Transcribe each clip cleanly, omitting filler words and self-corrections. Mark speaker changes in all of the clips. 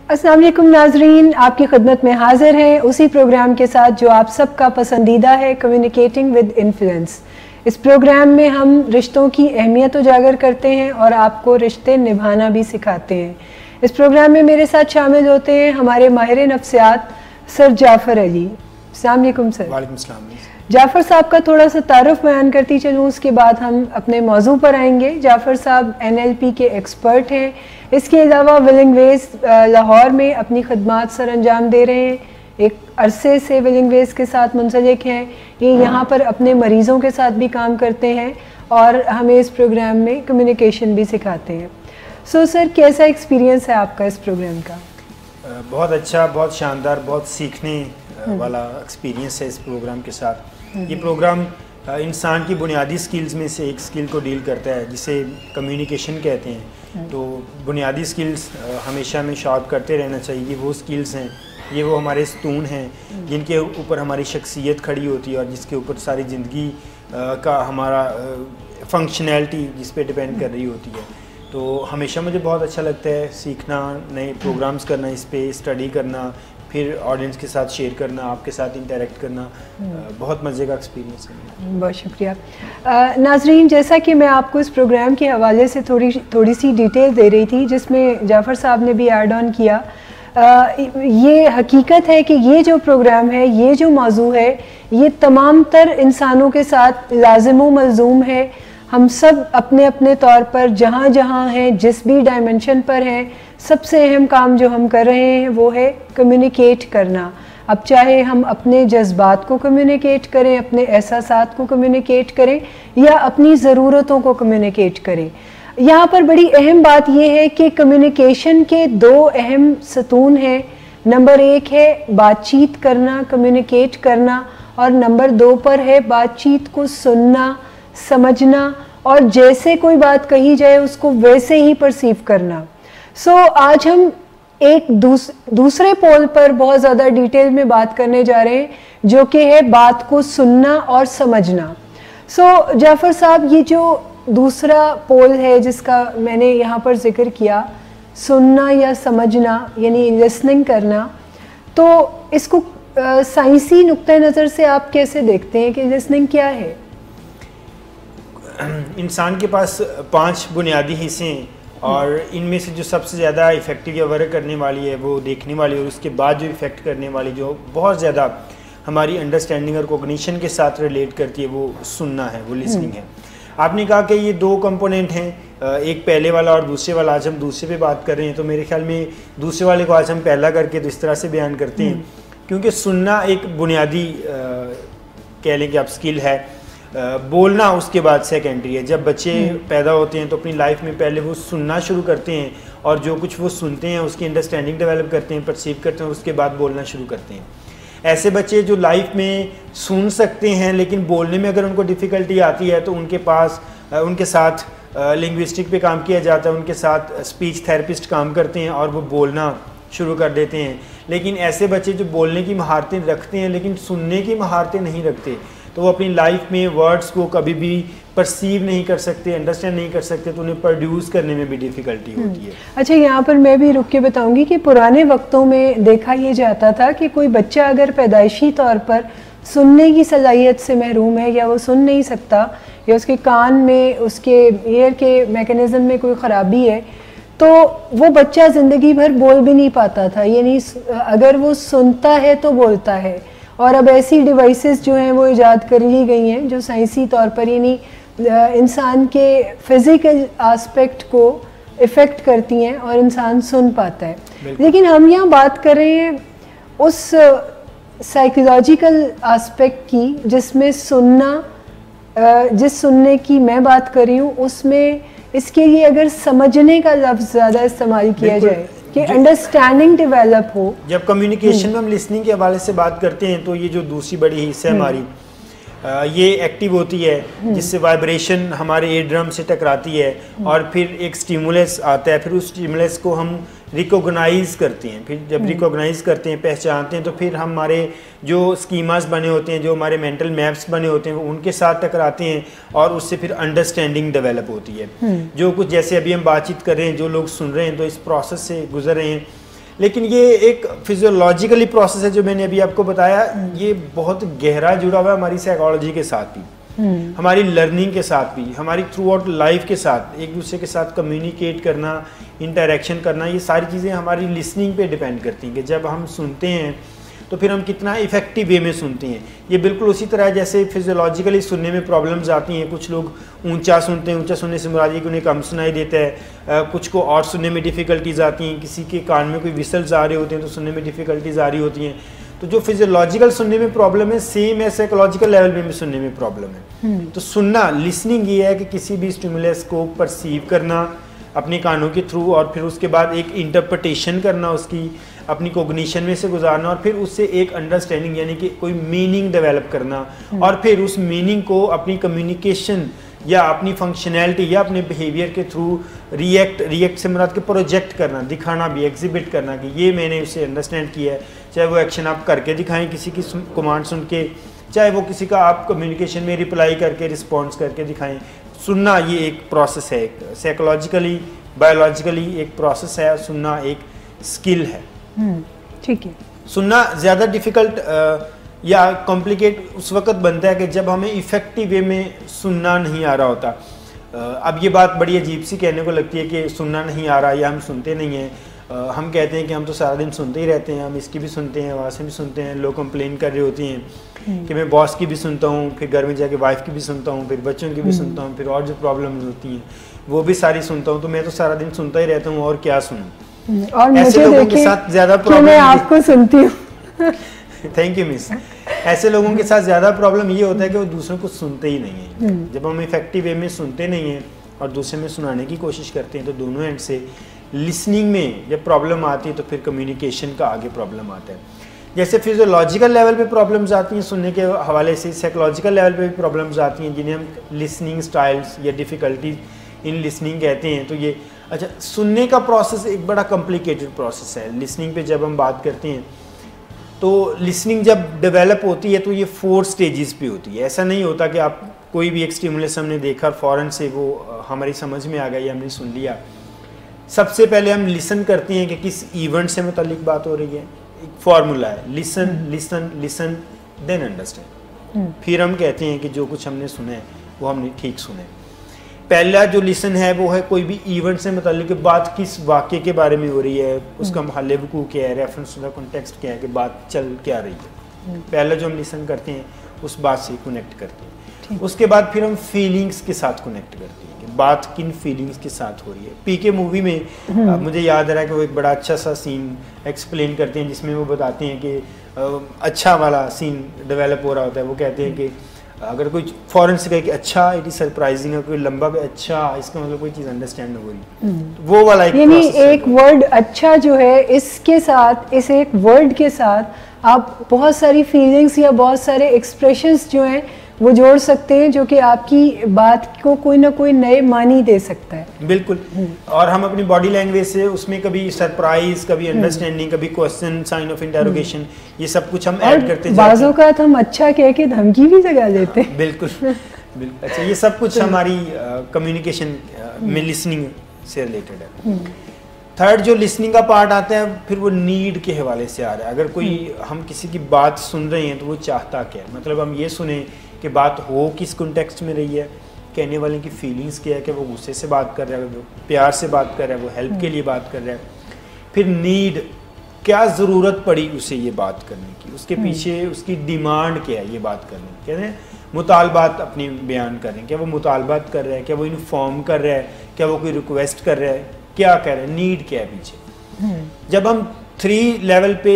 Speaker 1: अस्सलाम वालेकुम नाजरीन, आपकी खिदमत में हाजिर हैं उसी प्रोग्राम के साथ जो आप सबका पसंदीदा है, कम्युनिकेटिंग विद इन्फ्लुएंस। इस प्रोग्राम में हम रिश्तों की अहमियत उजागर करते हैं और आपको रिश्ते निभाना भी सिखाते हैं। इस प्रोग्राम में मेरे साथ शामिल होते हैं हमारे माहिर नफ्सियात सर जाफ़र अली। अस्सलाम वालेकुम सर।
Speaker 2: वालेकुम सलाम।
Speaker 1: जाफ़र साहब का थोड़ा सा तारुफ बयान करती चलूँ, उसके बाद हम अपने मौजू पर आएंगे। जाफ़र साहब NLP के एक्सपर्ट हैं। इसके अलावा विलिंग वेज लाहौर में अपनी खदमात सर अंजाम दे रहे हैं। एक अरसे से विलिंग वेज के साथ मुंसलिक हैं। ये यहाँ पर अपने मरीज़ों के साथ भी काम करते हैं और हमें इस प्रोग्राम में कम्युनिकेशन भी सिखाते हैं। सो सर, कैसा एक्सपीरियंस है आपका इस प्रोग्राम का?
Speaker 2: बहुत अच्छा, बहुत शानदार, बहुत सीखने वाला एक्सपीरियंस है इस प्रोग्राम के साथ। ये प्रोग्राम इंसान की बुनियादी स्किल्स में से एक स्किल को डील करता है जिसे कम्युनिकेशन कहते हैं। तो बुनियादी स्किल्स हमेशा हमें शार्प करते रहना चाहिए। ये वो स्किल्स हैं, ये वो हमारे स्तून हैं जिनके ऊपर हमारी शख्सियत खड़ी होती है और जिसके ऊपर सारी ज़िंदगी का हमारा फंक्शनैलिटी जिस पे डिपेंड कर रही होती है। तो हमेशा मुझे बहुत अच्छा लगता है सीखना, नए प्रोग्राम्स करना, इस पे स्टडी करना, फिर ऑडियंस के साथ शेयर करना, आपके साथ इंटरेक्ट करना। बहुत मज़े का एक्सपीरियंस है।
Speaker 1: बहुत शुक्रिया। नाजरीन, जैसा कि मैं आपको इस प्रोग्राम के हवाले से थोड़ी सी डिटेल दे रही थी, जिसमें जाफ़र साहब ने भी ऐड ऑन किया, ये हकीकत है कि ये जो प्रोग्राम है, ये जो मौजू है, ये तमाम तर इंसानों के साथ लाजिम व मलजूम है। हम सब अपने अपने तौर पर जहाँ जहाँ हैं, जिस भी डायमेंशन पर हैं, सबसे अहम काम जो हम कर रहे हैं वो है कम्युनिकेट करना। अब चाहे हम अपने जज्बात को कम्युनिकेट करें, अपने एहसासात को कम्युनिकेट करें या अपनी ज़रूरतों को कम्युनिकेट करें। यहाँ पर बड़ी अहम बात यह है कि कम्युनिकेशन के दो अहम सतून हैं। नंबर 1 है बातचीत करना, कम्युनिकेट करना, और नंबर 2 पर है बातचीत को सुनना, समझना और जैसे कोई बात कही जाए उसको वैसे ही परसीव करना। सो आज हम एक दूसरे पोल पर बहुत ज़्यादा डिटेल में बात करने जा रहे हैं, जो कि है बात को सुनना और समझना। सो जाफ़र साहब, ये जो दूसरा पोल है जिसका मैंने यहाँ पर जिक्र किया, सुनना या समझना यानी लिसनिंग करना, तो इसको साइंसी नुक्ते नज़र से आप कैसे देखते हैं कि लिसनिंग क्या है?
Speaker 2: इंसान के पास 5 बुनियादी हिस्से हैं और इनमें से जो सबसे ज़्यादा इफ़ेक्टिव या वर्क करने वाली है वो देखने वाली, और उसके बाद जो इफ़ेक्ट करने वाली जो बहुत ज़्यादा हमारी अंडरस्टैंडिंग और कोग्निशन के साथ रिलेट करती है वो सुनना है, वो लिसनिंग है। आपने कहा कि ये 2 कंपोनेंट हैं, एक पहले वाला और दूसरे वाला। आज हम दूसरे पे बात कर रहे हैं, तो मेरे ख्याल में दूसरे वाले को आज हम पहला करके तो इस तरह से बयान करते हैं, क्योंकि सुनना एक बुनियादी कह लें कि आप स्किल है। बोलना उसके बाद सेकेंडरी है। जब बच्चे पैदा होते हैं तो अपनी लाइफ में पहले वो सुनना शुरू करते हैं और जो कुछ वो सुनते हैं उसकी अंडरस्टैंडिंग डेवलप करते हैं, परसीव करते हैं और उसके बाद बोलना शुरू करते हैं। ऐसे बच्चे जो लाइफ में सुन सकते हैं लेकिन बोलने में अगर उनको डिफ़िकल्टी आती है तो उनके साथ लिंग्विस्टिक पे काम किया जाता है, उनके साथ स्पीच थेरेपिस्ट काम करते हैं और वो बोलना शुरू कर देते हैं। लेकिन ऐसे बच्चे जो बोलने की महारतें रखते हैं लेकिन सुनने की महारतें नहीं रखते, तो वो अपनी लाइफ में वर्ड्स को कभी भी परसीव नहीं कर सकते, अंडरस्टैंड नहीं कर सकते, तो उन्हें प्रोड्यूस करने में भी डिफ़िकल्टी होती है।
Speaker 1: अच्छा, यहाँ पर मैं भी रुक के बताऊंगी कि पुराने वक्तों में देखा ये जाता था कि कोई बच्चा अगर पैदाइशी तौर पर सुनने की सलाहियत से महरूम है या वो सुन नहीं सकता या उसके कान में, उसके ईयर के मैकेनिज़्म में कोई ख़राबी है, तो वो बच्चा ज़िंदगी भर बोल भी नहीं पाता था। यानी अगर वो सुनता है तो बोलता है। और अब ऐसी डिवाइसेस जो हैं वो इजाद कर ली गई हैं जो साइंसी तौर पर यानी इंसान के फिज़िकल एस्पेक्ट को इफ़ेक्ट करती हैं और इंसान सुन पाता है। लेकिन हम यहाँ बात कर रहे हैं उस साइकोलॉजिकल एस्पेक्ट की जिसमें सुनना, जिस सुनने की मैं बात कर रही हूँ उसमें इसके लिए अगर समझने का लफ्ज़ ज़्यादा इस्तेमाल किया जाए कि अंडरस्टैंडिंग डेवलप हो।
Speaker 2: जब कम्युनिकेशन में हम लिसनिंग के हवाले से बात करते हैं तो ये जो दूसरी बड़ी हिस्सा है हमारी, ये एक्टिव होती है जिससे वाइब्रेशन हमारे ईयर ड्रम से टकराती है और फिर एक स्टिमुलस आता है। फिर उस स्टिमुलस को हम रिकॉग्नाइज करते हैं। फिर जब रिकॉग्नाइज करते हैं, पहचानते हैं, तो फिर हमारे जो स्कीमास बने होते हैं, जो हमारे मेंटल मैप्स बने होते हैं, उनके साथ टकराते हैं और उससे फिर अंडरस्टैंडिंग डेवलप होती है। जो कुछ जैसे अभी हम बातचीत कर रहे हैं, जो लोग सुन रहे हैं तो इस प्रोसेस से गुजर रहे हैं। लेकिन ये एक फिजियोलॉजिकली प्रोसेस है जो मैंने अभी आपको बताया, ये बहुत गहरा जुड़ा हुआ है हमारी साइकोलॉजी के साथ भी, हमारी लर्निंग के साथ भी, हमारी थ्रू आउट लाइफ के साथ, एक दूसरे के साथ कम्युनिकेट करना, इंटरेक्शन करना, ये सारी चीज़ें हमारी लिसनिंग पे डिपेंड करती हैं कि जब हम सुनते हैं तो फिर हम कितना इफेक्टिव वे में सुनते हैं। ये बिल्कुल उसी तरह जैसे फिजियोलॉजिकली सुनने में प्रॉब्लम्स आती हैं, कुछ लोग ऊंचा सुनते हैं, ऊंचा सुनने से मुराद ये कि उन्हें कम सुनाई देता है, कुछ को और सुनने में डिफ़िकल्टीज आती हैं, किसी के कान में कोई विसल्स आ रहे होते हैं तो सुनने में डिफ़िकल्टीज आ रही होती हैं। तो जो फिजियोलॉजिकल सुनने में प्रॉब्लम है सेम है साइकोलॉजिकल लेवल में भी सुनने में प्रॉब्लम है। तो सुनना, लिसनिंग ये है कि किसी भी स्टिमुलस को परसीव करना अपने कानों के थ्रू और फिर उसके बाद एक इंटरप्रिटेशन करना, उसकी अपनी कोग्निशन में से गुजारना और फिर उससे एक अंडरस्टैंडिंग यानी कि कोई मीनिंग डेवलप करना और फिर उस मीनिंग को अपनी कम्युनिकेशन या अपनी फंक्शनैलिटी या अपने बिहेवियर के थ्रू रिएक्ट से मुराद के प्रोजेक्ट करना, दिखाना भी, एग्जिबिट करना कि ये मैंने उसे अंडरस्टैंड किया है। चाहे वो एक्शन आप करके दिखाएं किसी की कमांड सुन के, चाहे वो किसी का आप कम्युनिकेशन में रिप्लाई करके रिस्पॉन्स करके दिखाएं। सुनना ये एक प्रोसेस है, साइकोलॉजिकली बायोलॉजिकली एक प्रोसेस है, सुनना एक स्किल है।
Speaker 1: ठीक है।
Speaker 2: सुनना ज़्यादा डिफ़िकल्ट या कॉम्प्लिकेट उस वक्त बनता है कि जब हमें इफ़ेक्टिव वे में सुनना नहीं आ रहा होता। अब ये बात बड़ी अजीब सी कहने को लगती है कि सुनना नहीं आ रहा या हम सुनते नहीं हैं। हम कहते हैं कि हम तो सारा दिन सुनते ही रहते हैं, हम इसकी भी सुनते हैं, वहाँ से भी सुनते हैं। लोग कंप्लेन कर रहे होती हैं कि मैं बॉस की भी सुनता हूँ, फिर घर में जाके वाइफ की भी सुनता हूँ, फिर बच्चों की भी सुनता हूँ, फिर और जो प्रॉब्लम्स होती हैं वो भी सारी सुनता हूँ, तो मैं तो सारा दिन सुनता ही रहता हूँ और क्या सुनूँ।
Speaker 1: और मुझे लोगों के साथ ज़्यादा प्रॉब्लम, मैं आपको सुनती हूँ।
Speaker 2: Thank you miss. ऐसे लोगों के साथ ज़्यादा प्रॉब्लम ये होता है कि वो दूसरों को सुनते ही नहीं हैं। जब हम इफेक्टिव वे में सुनते नहीं हैं और दूसरे में सुनाने की कोशिश करते हैं तो दोनों एंड से लिसनिंग में जब प्रॉब्लम आती है तो फिर कम्युनिकेशन का आगे प्रॉब्लम आता है। जैसे फिजियोलॉजिकल लेवल पे प्रॉब्लम्स आती हैं सुनने के हवाले से, साइकोलॉजिकल लेवल पे भी प्रॉब्लम्स आती हैं जिन्हें हम लिसनिंग स्टाइल्स या डिफ़िकल्टी इन लिसनिंग कहते हैं। तो ये अच्छा, सुनने का प्रोसेस एक बड़ा कॉम्प्लिकेटेड प्रोसेस है। लिसनिंग पे जब हम बात करते हैं तो लिसनिंग जब डेवलप होती है तो ये 4 स्टेजेस पे होती है। ऐसा नहीं होता कि आप कोई भी एक स्टिमुलस हमने देखा फ़ौरन से वो हमारी समझ में आ गया या हमने सुन लिया। सबसे पहले हम लिसन करते हैं कि किस इवेंट से मुतालिक बात हो रही है। एक फार्मूला है, listen listen listen then understand. फिर हम कहते हैं कि जो कुछ हमने सुना है वो हमने ठीक सुना है। पहला जो लिसन है वो है कोई भी इवेंट से मुतालिक बात किस वाक़े के बारे में हो रही है, उसका महल वक़ू क्या है, रेफरेंस टू द कॉन्टेक्स्ट क्या है कि बात चल क्या रही है। पहला जो हम लिसन करते हैं उस बात से कनेक्ट करते हैं। उसके बाद फिर हम फीलिंग्स के साथ कनेक्ट करते हैं कि बात किन फीलिंग्स के साथ हो रही है। पीके मूवी में मुझे याद आ रहा है कि वो एक बड़ा अच्छा सा सीन एक्सप्लेन करते हैं जिसमें वो बताते हैं कि अच्छा वाला सीन डेवलप हो रहा होता है। वो कहते हैं कि अगर कोई फ़ौरन से कहे कि अच्छा इट इज़ सरप्राइजिंग है, कोई लंबा पे अच्छा, इसका मतलब कोई चीज़ अंडरस्टैंड हो रही, तो वो वाला
Speaker 1: यानी एक वर्ड अच्छा जो है इसके साथ, इस एक वर्ड के साथ आप बहुत सारी फीलिंग्स या बहुत सारे एक्सप्रेशंस जो हैं वो जोड़ सकते हैं जो कि आपकी बात को कोई ना कोई नए मानी दे सकता है।
Speaker 2: बिल्कुल। और हम अपनी बॉडी लैंग्वेज से उसमें कभी सरप्राइज, कभी अंडरस्टैंडिंग, कभी क्वेश्चन, साइन ऑफ इंटरोगेशन, ये सब कुछ हम ऐड करते हैं।
Speaker 1: बाज़ों का हम अच्छा कह के धमकी भी लगा देते हैं।
Speaker 2: बिल्कुल बिल्कुल। अच्छा, ये सब कुछ हमारी कम्युनिकेशन में लिसनिंग से रिलेटेड है। थर्ड जो लिसनिंग का पार्ट आता है फिर वो नीड के हवाले से आ रहा है। अगर कोई हम किसी की बात सुन रहे हैं तो वो चाहता क्या है, मतलब हम ये सुने कि बात हो किस कॉन्टेक्स्ट में रही है, कहने वाले की फीलिंग्स क्या है, कि वो गुस्से से बात कर रहा है, वो प्यार से बात कर रहा है, वो हेल्प के लिए बात कर रहा है। फिर नीड, क्या ज़रूरत पड़ी उसे ये बात करने की, उसके पीछे उसकी डिमांड क्या है ये बात करने की। कहते हैं मुतालबात अपनी बयान कर रहे हैं, क्या वो मुतालबात कर रहा है, क्या वो इन्फॉर्म कर रहा है, क्या वो कोई रिक्वेस्ट कर रहा है, क्या कह रहा है, नीड क्या है पीछे। जब हम 3 लेवल पे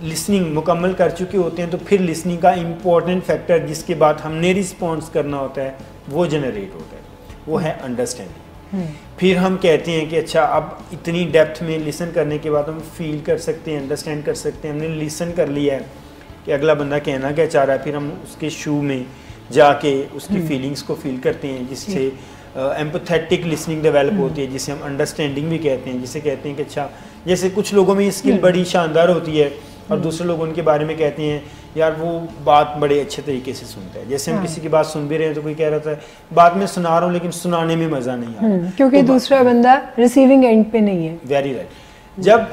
Speaker 2: लिसनिंग मुकम्मल कर चुके होते हैं तो फिर लिसनिंग का इम्पोर्टेंट फैक्टर जिसके बाद हमने रिस्पॉन्स करना होता है वो जनरेट होता है, वो है अंडरस्टैंडिंग। फिर हम कहते हैं कि अच्छा अब इतनी डेप्थ में लिसन करने के बाद हम फील कर सकते हैं, अंडरस्टैंड कर सकते हैं, हमने लिसन कर लिया है कि अगला बंदा कहना क्या चाह रहा है। फिर हम उसके शू में जाके उसकी फीलिंग्स को फील करते हैं, जिससे एम्पैथेटिक लिसनिंग डेवलप होती है, जिसे हम अंडरस्टैंडिंग भी कहते हैं, जिसे कहते हैं कि अच्छा जैसे कुछ लोगों में स्किल बड़ी शानदार होती है और दूसरे लोग उनके बारे में कहते हैं यार वो बात बड़े अच्छे तरीके से सुनता है। जैसे हम किसी की बात सुन भी रहे हैं तो कोई कह रहा था बात में सुना रहा हूँ लेकिन सुनाने में मज़ा नहीं आ रहा
Speaker 1: क्योंकि तो दूसरा बंदा रिसीविंग एंड पे नहीं है।
Speaker 2: Very right. जब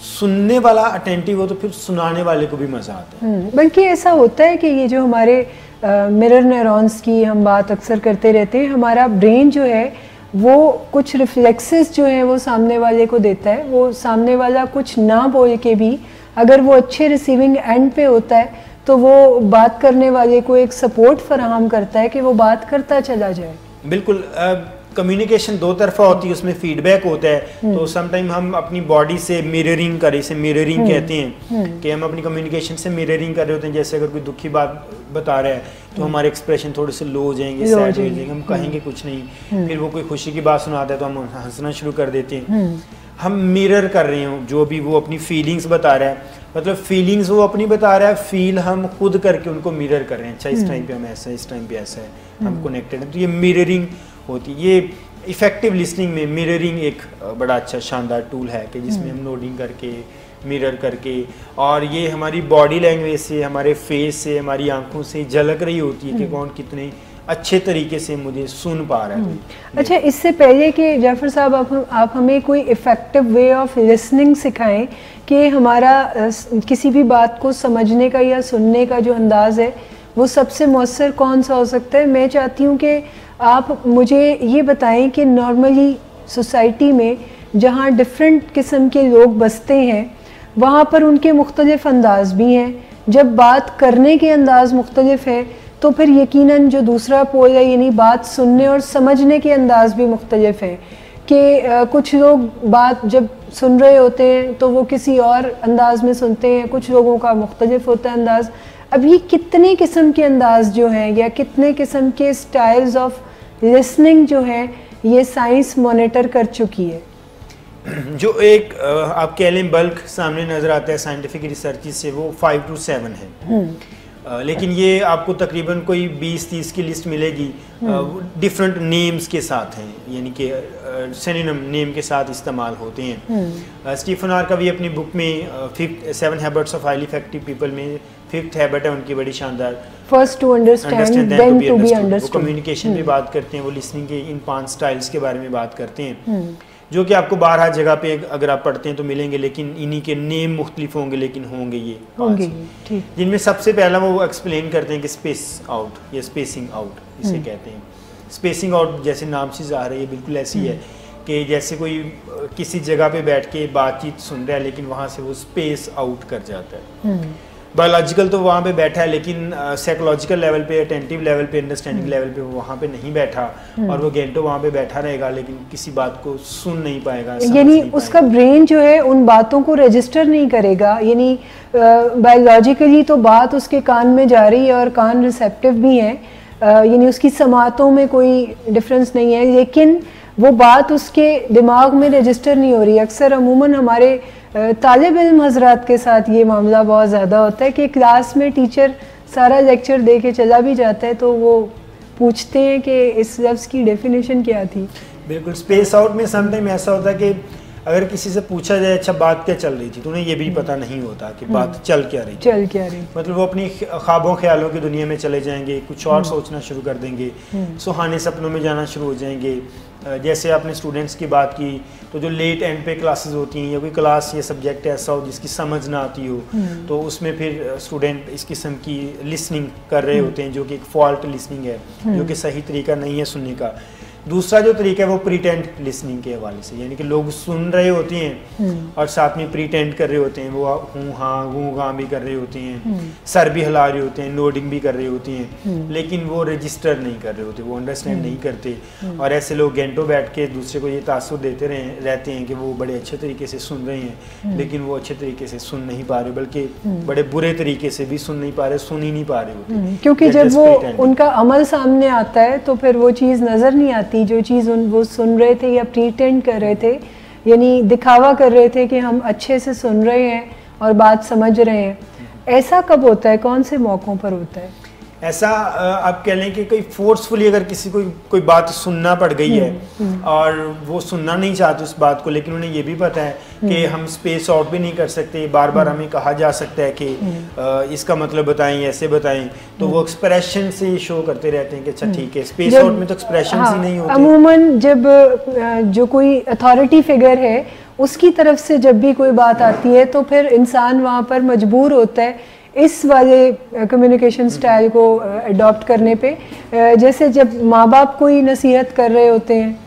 Speaker 2: सुनने वाला अटेंटिव हो तो फिर सुनाने वाले को भी मज़ा आता है।
Speaker 1: बल्कि ऐसा होता है कि ये जो हमारे मिरर न्यूरॉन्स की हम बात अक्सर करते रहते हैं, हमारा ब्रेन जो है वो कुछ रिफ्लेक्सेस जो है वो सामने वाले को देता है। वो सामने वाला कुछ ना बोल के भी अगर वो अच्छे रिसीविंग एंड पे होता है तो वो बात करने वाले को एक सपोर्ट फराहम करता है कि वो बात करता चला जाए।
Speaker 2: बिल्कुल, कम्युनिकेशन दो तरफा होती है, उसमें फीडबैक होता है। तो समटाइम हम अपनी बॉडी से मिररिंग करें, इसे मिररिंग कहते हैं कि हम अपनी कम्युनिकेशन से मिररिंग कर रहे होते हैं। जैसे अगर कोई दुखी बात बता रहा है तो हमारे एक्सप्रेशन थोड़े से लो हो जाएंगे, सैड हो जाएंगे, हम कहेंगे कुछ नहीं। फिर वो कोई खुशी की बात सुनाता है तो हम हंसना शुरू कर देते हैं। हम मिरर कर रहे हो जो भी वो अपनी फीलिंग्स बता रहा है, मतलब फीलिंग्स वो अपनी बता रहा है, फील हम खुद करके उनको मिरर कर रहे हैं। अच्छा, इस टाइम पे हम ऐसा है, इस टाइम पे ऐसा है, हम कनेक्टेड हैं। तो ये मिररिंग होती है। ये इफेक्टिव लिसनिंग में मिररिंग एक बड़ा अच्छा शानदार टूल है कि जिसमें हम नोडिंग करके, मिरर करके, और ये हमारी बॉडी लैंग्वेज से, हमारे फेस से, हमारी आंखों से झलक रही होती है कि कौन कितने अच्छे तरीके से मुझे सुन पा रहा है।
Speaker 1: अच्छा, इससे पहले कि जाफर साहब आप हमें कोई इफ़ेक्टिव वे ऑफ लिसनिंग सिखाएं कि हमारा किसी भी बात को समझने का या सुनने का जो अंदाज़ है वो सबसे मौसर कौन सा हो सकता है। मैं चाहती हूँ कि आप मुझे ये बताएं कि नॉर्मली सोसाइटी में जहाँ डिफरेंट किस्म के लोग बसते हैं वहाँ पर उनके मुख्तलिफ अंदाज़ भी हैं। जब बात करने के अंदाज़ मुख्तलिफ है तो फिर यकीनन जो दूसरा पोल है यानी बात सुनने और समझने के अंदाज़ भी मुख्तलिफ है कि कुछ लोग बात जब सुन रहे होते हैं तो वो किसी और अंदाज़ में सुनते हैं, कुछ लोगों का मुख्तलिफ होता है अंदाज़। अब ये कितने किस्म के अंदाज़ जो हैं या कितने किस्म के स्टाइल्स ऑफ लिसनिंग जो है ये साइंस मॉनिटर कर चुकी है?
Speaker 2: जो एक आप कह लें बल्क सामने नज़र आता है साइंटिफिक रिसर्च से, वो 5 to 7 है। लेकिन ये आपको तकरीबन कोई 20-30 की लिस्ट मिलेगी, डिफरेंट नेम्स के साथ हैं, यानी कि सिनोनिम नेम के साथ इस्तेमाल होते हैं। स्टीफन आर का भी अपनी बुक में 7 habits of highly effective people में 5th हैबिट है उनकी बड़ी शानदार,
Speaker 1: first to understand then to be understood.
Speaker 2: वो कम्युनिकेशन पे बात करते हैं, वो लिसनिंग के इन 5 स्टाइल्स के बारे में बात करते हैं जो कि आपको 12 जगह पे अगर आप पढ़ते हैं तो मिलेंगे, लेकिन इन्हीं के नेम मुख्तलिफ होंगे, लेकिन होंगे ये 5, जिनमें सबसे पहला वो एक्सप्लेन करते हैं कि स्पेस आउट या स्पेसिंग आउट इसे कहते हैं। स्पेसिंग आउट जैसे नाम से ज़ाहिर है ये बिल्कुल ऐसी है कि जैसे कोई किसी जगह पे बैठ के बातचीत सुन रहा है लेकिन वहाँ से वो स्पेस आउट कर जाता है। बायोलॉजिकल तो वहाँ पे बैठा है लेकिन साइकोलॉजिकल लेवल पे, अटेंटिव लेवल पे, अंडरस्टैंडिंग लेवल पे वो वहाँ पे नहीं बैठा और वो घंटों वहाँ पे बैठा रहेगा लेकिन किसी बात को सुन नहीं पाएगा,
Speaker 1: यानी उसका ब्रेन जो है उन बातों को रजिस्टर नहीं करेगा। यानी बायोलॉजिकली तो बात उसके कान में जा रही है और कान रिसेप्टिव भी है, यानी उसकी समातों में कोई डिफरेंस नहीं है, लेकिन वो बात उसके दिमाग में रजिस्टर नहीं हो रही। अक्सर अमूमन हमारे तालिब इल्म हजरात के साथ ये मामला बहुत ज़्यादा होता है कि क्लास में टीचर सारा लेक्चर दे के चला भी जाता है तो वो पूछते हैं कि इस लफ्ज़ की डेफिनेशन क्या थी।
Speaker 2: बिल्कुल, स्पेस आउट में समटाइम ऐसा होता है कि अगर किसी से पूछा जाए अच्छा बात क्या चल रही थी, तो उन्हें ये भी पता नहीं होता कि बात चल क्या रही, मतलब वो अपनी ख्वाबों ख्यालों की दुनिया में चले जाएंगे, कुछ और सोचना शुरू कर देंगे, सुहाने सपनों में जाना शुरू हो जाएंगे। जैसे आपने स्टूडेंट्स की बात की तो जो लेट एंड पे क्लासेस होती हैं या कोई क्लास या सब्जेक्ट ऐसा हो जिसकी समझ ना आती हो तो उसमें फिर स्टूडेंट इस किस्म की लिसनिंग कर रहे होते हैं जो कि एक फॉल्ट लिसनिंग है, जो कि सही तरीका नहीं है सुनने का। दूसरा जो तरीका है वो प्रीटेंड लिसनिंग के हवाले से, यानी कि लोग सुन रहे होते हैं और साथ में प्रीटेंड कर रहे होते हैं, वो हूँ हाँ गूँ गाँ भी कर रहे होते हैं, सर भी हिला रहे होते हैं, नोडिंग भी कर रहे होते हैं, लेकिन वो रजिस्टर नहीं कर रहे होते, वो अंडरस्टैंड नहीं करते। और ऐसे लोग घंटों बैठ के दूसरे को ये तासुर देते रहते हैं कि वो बड़े अच्छे तरीके से सुन रहे हैं, लेकिन वो अच्छे तरीके से सुन नहीं पा रहे, बल्कि बड़े बुरे तरीके से भी सुन नहीं पा रहे, सुन ही नहीं पा रहे होते।
Speaker 1: क्योंकि जब वो उनका अमल सामने आता है तो फिर वो चीज़ नज़र नहीं आती जो चीज़ वो सुन रहे थे या प्रीटेंड कर रहे थे, यानी दिखावा कर रहे थे कि हम अच्छे से सुन रहे हैं और बात समझ रहे हैं। ऐसा कब होता है, कौन से मौक़ों पर होता है
Speaker 2: ऐसा? आप कह लें कि कोई फोर्सफुली अगर किसी को कोई बात सुनना पड़ गई है और वो सुनना नहीं चाहते उस बात को, लेकिन उन्हें ये भी पता है कि हम स्पेस आउट भी नहीं कर सकते, बार बार हमें कहा जा सकता है कि इसका मतलब बताएं, ऐसे बताएं, तो वो एक्सप्रेशन से शो करते रहते हैं कि अच्छा ठीक है। स्पेस आउट में तो एक्सप्रेशन ही नहीं होते।
Speaker 1: अमूमन जब जो कोई अथॉरिटी फिगर है उसकी तरफ से जब भी कोई बात आती है तो फिर इंसान वहाँ पर मजबूर होता है इस वाले कम्युनिकेशन स्टाइल को अडॉप्ट करने पे। जैसे जब माँ बाप कोई नसीहत कर रहे होते हैं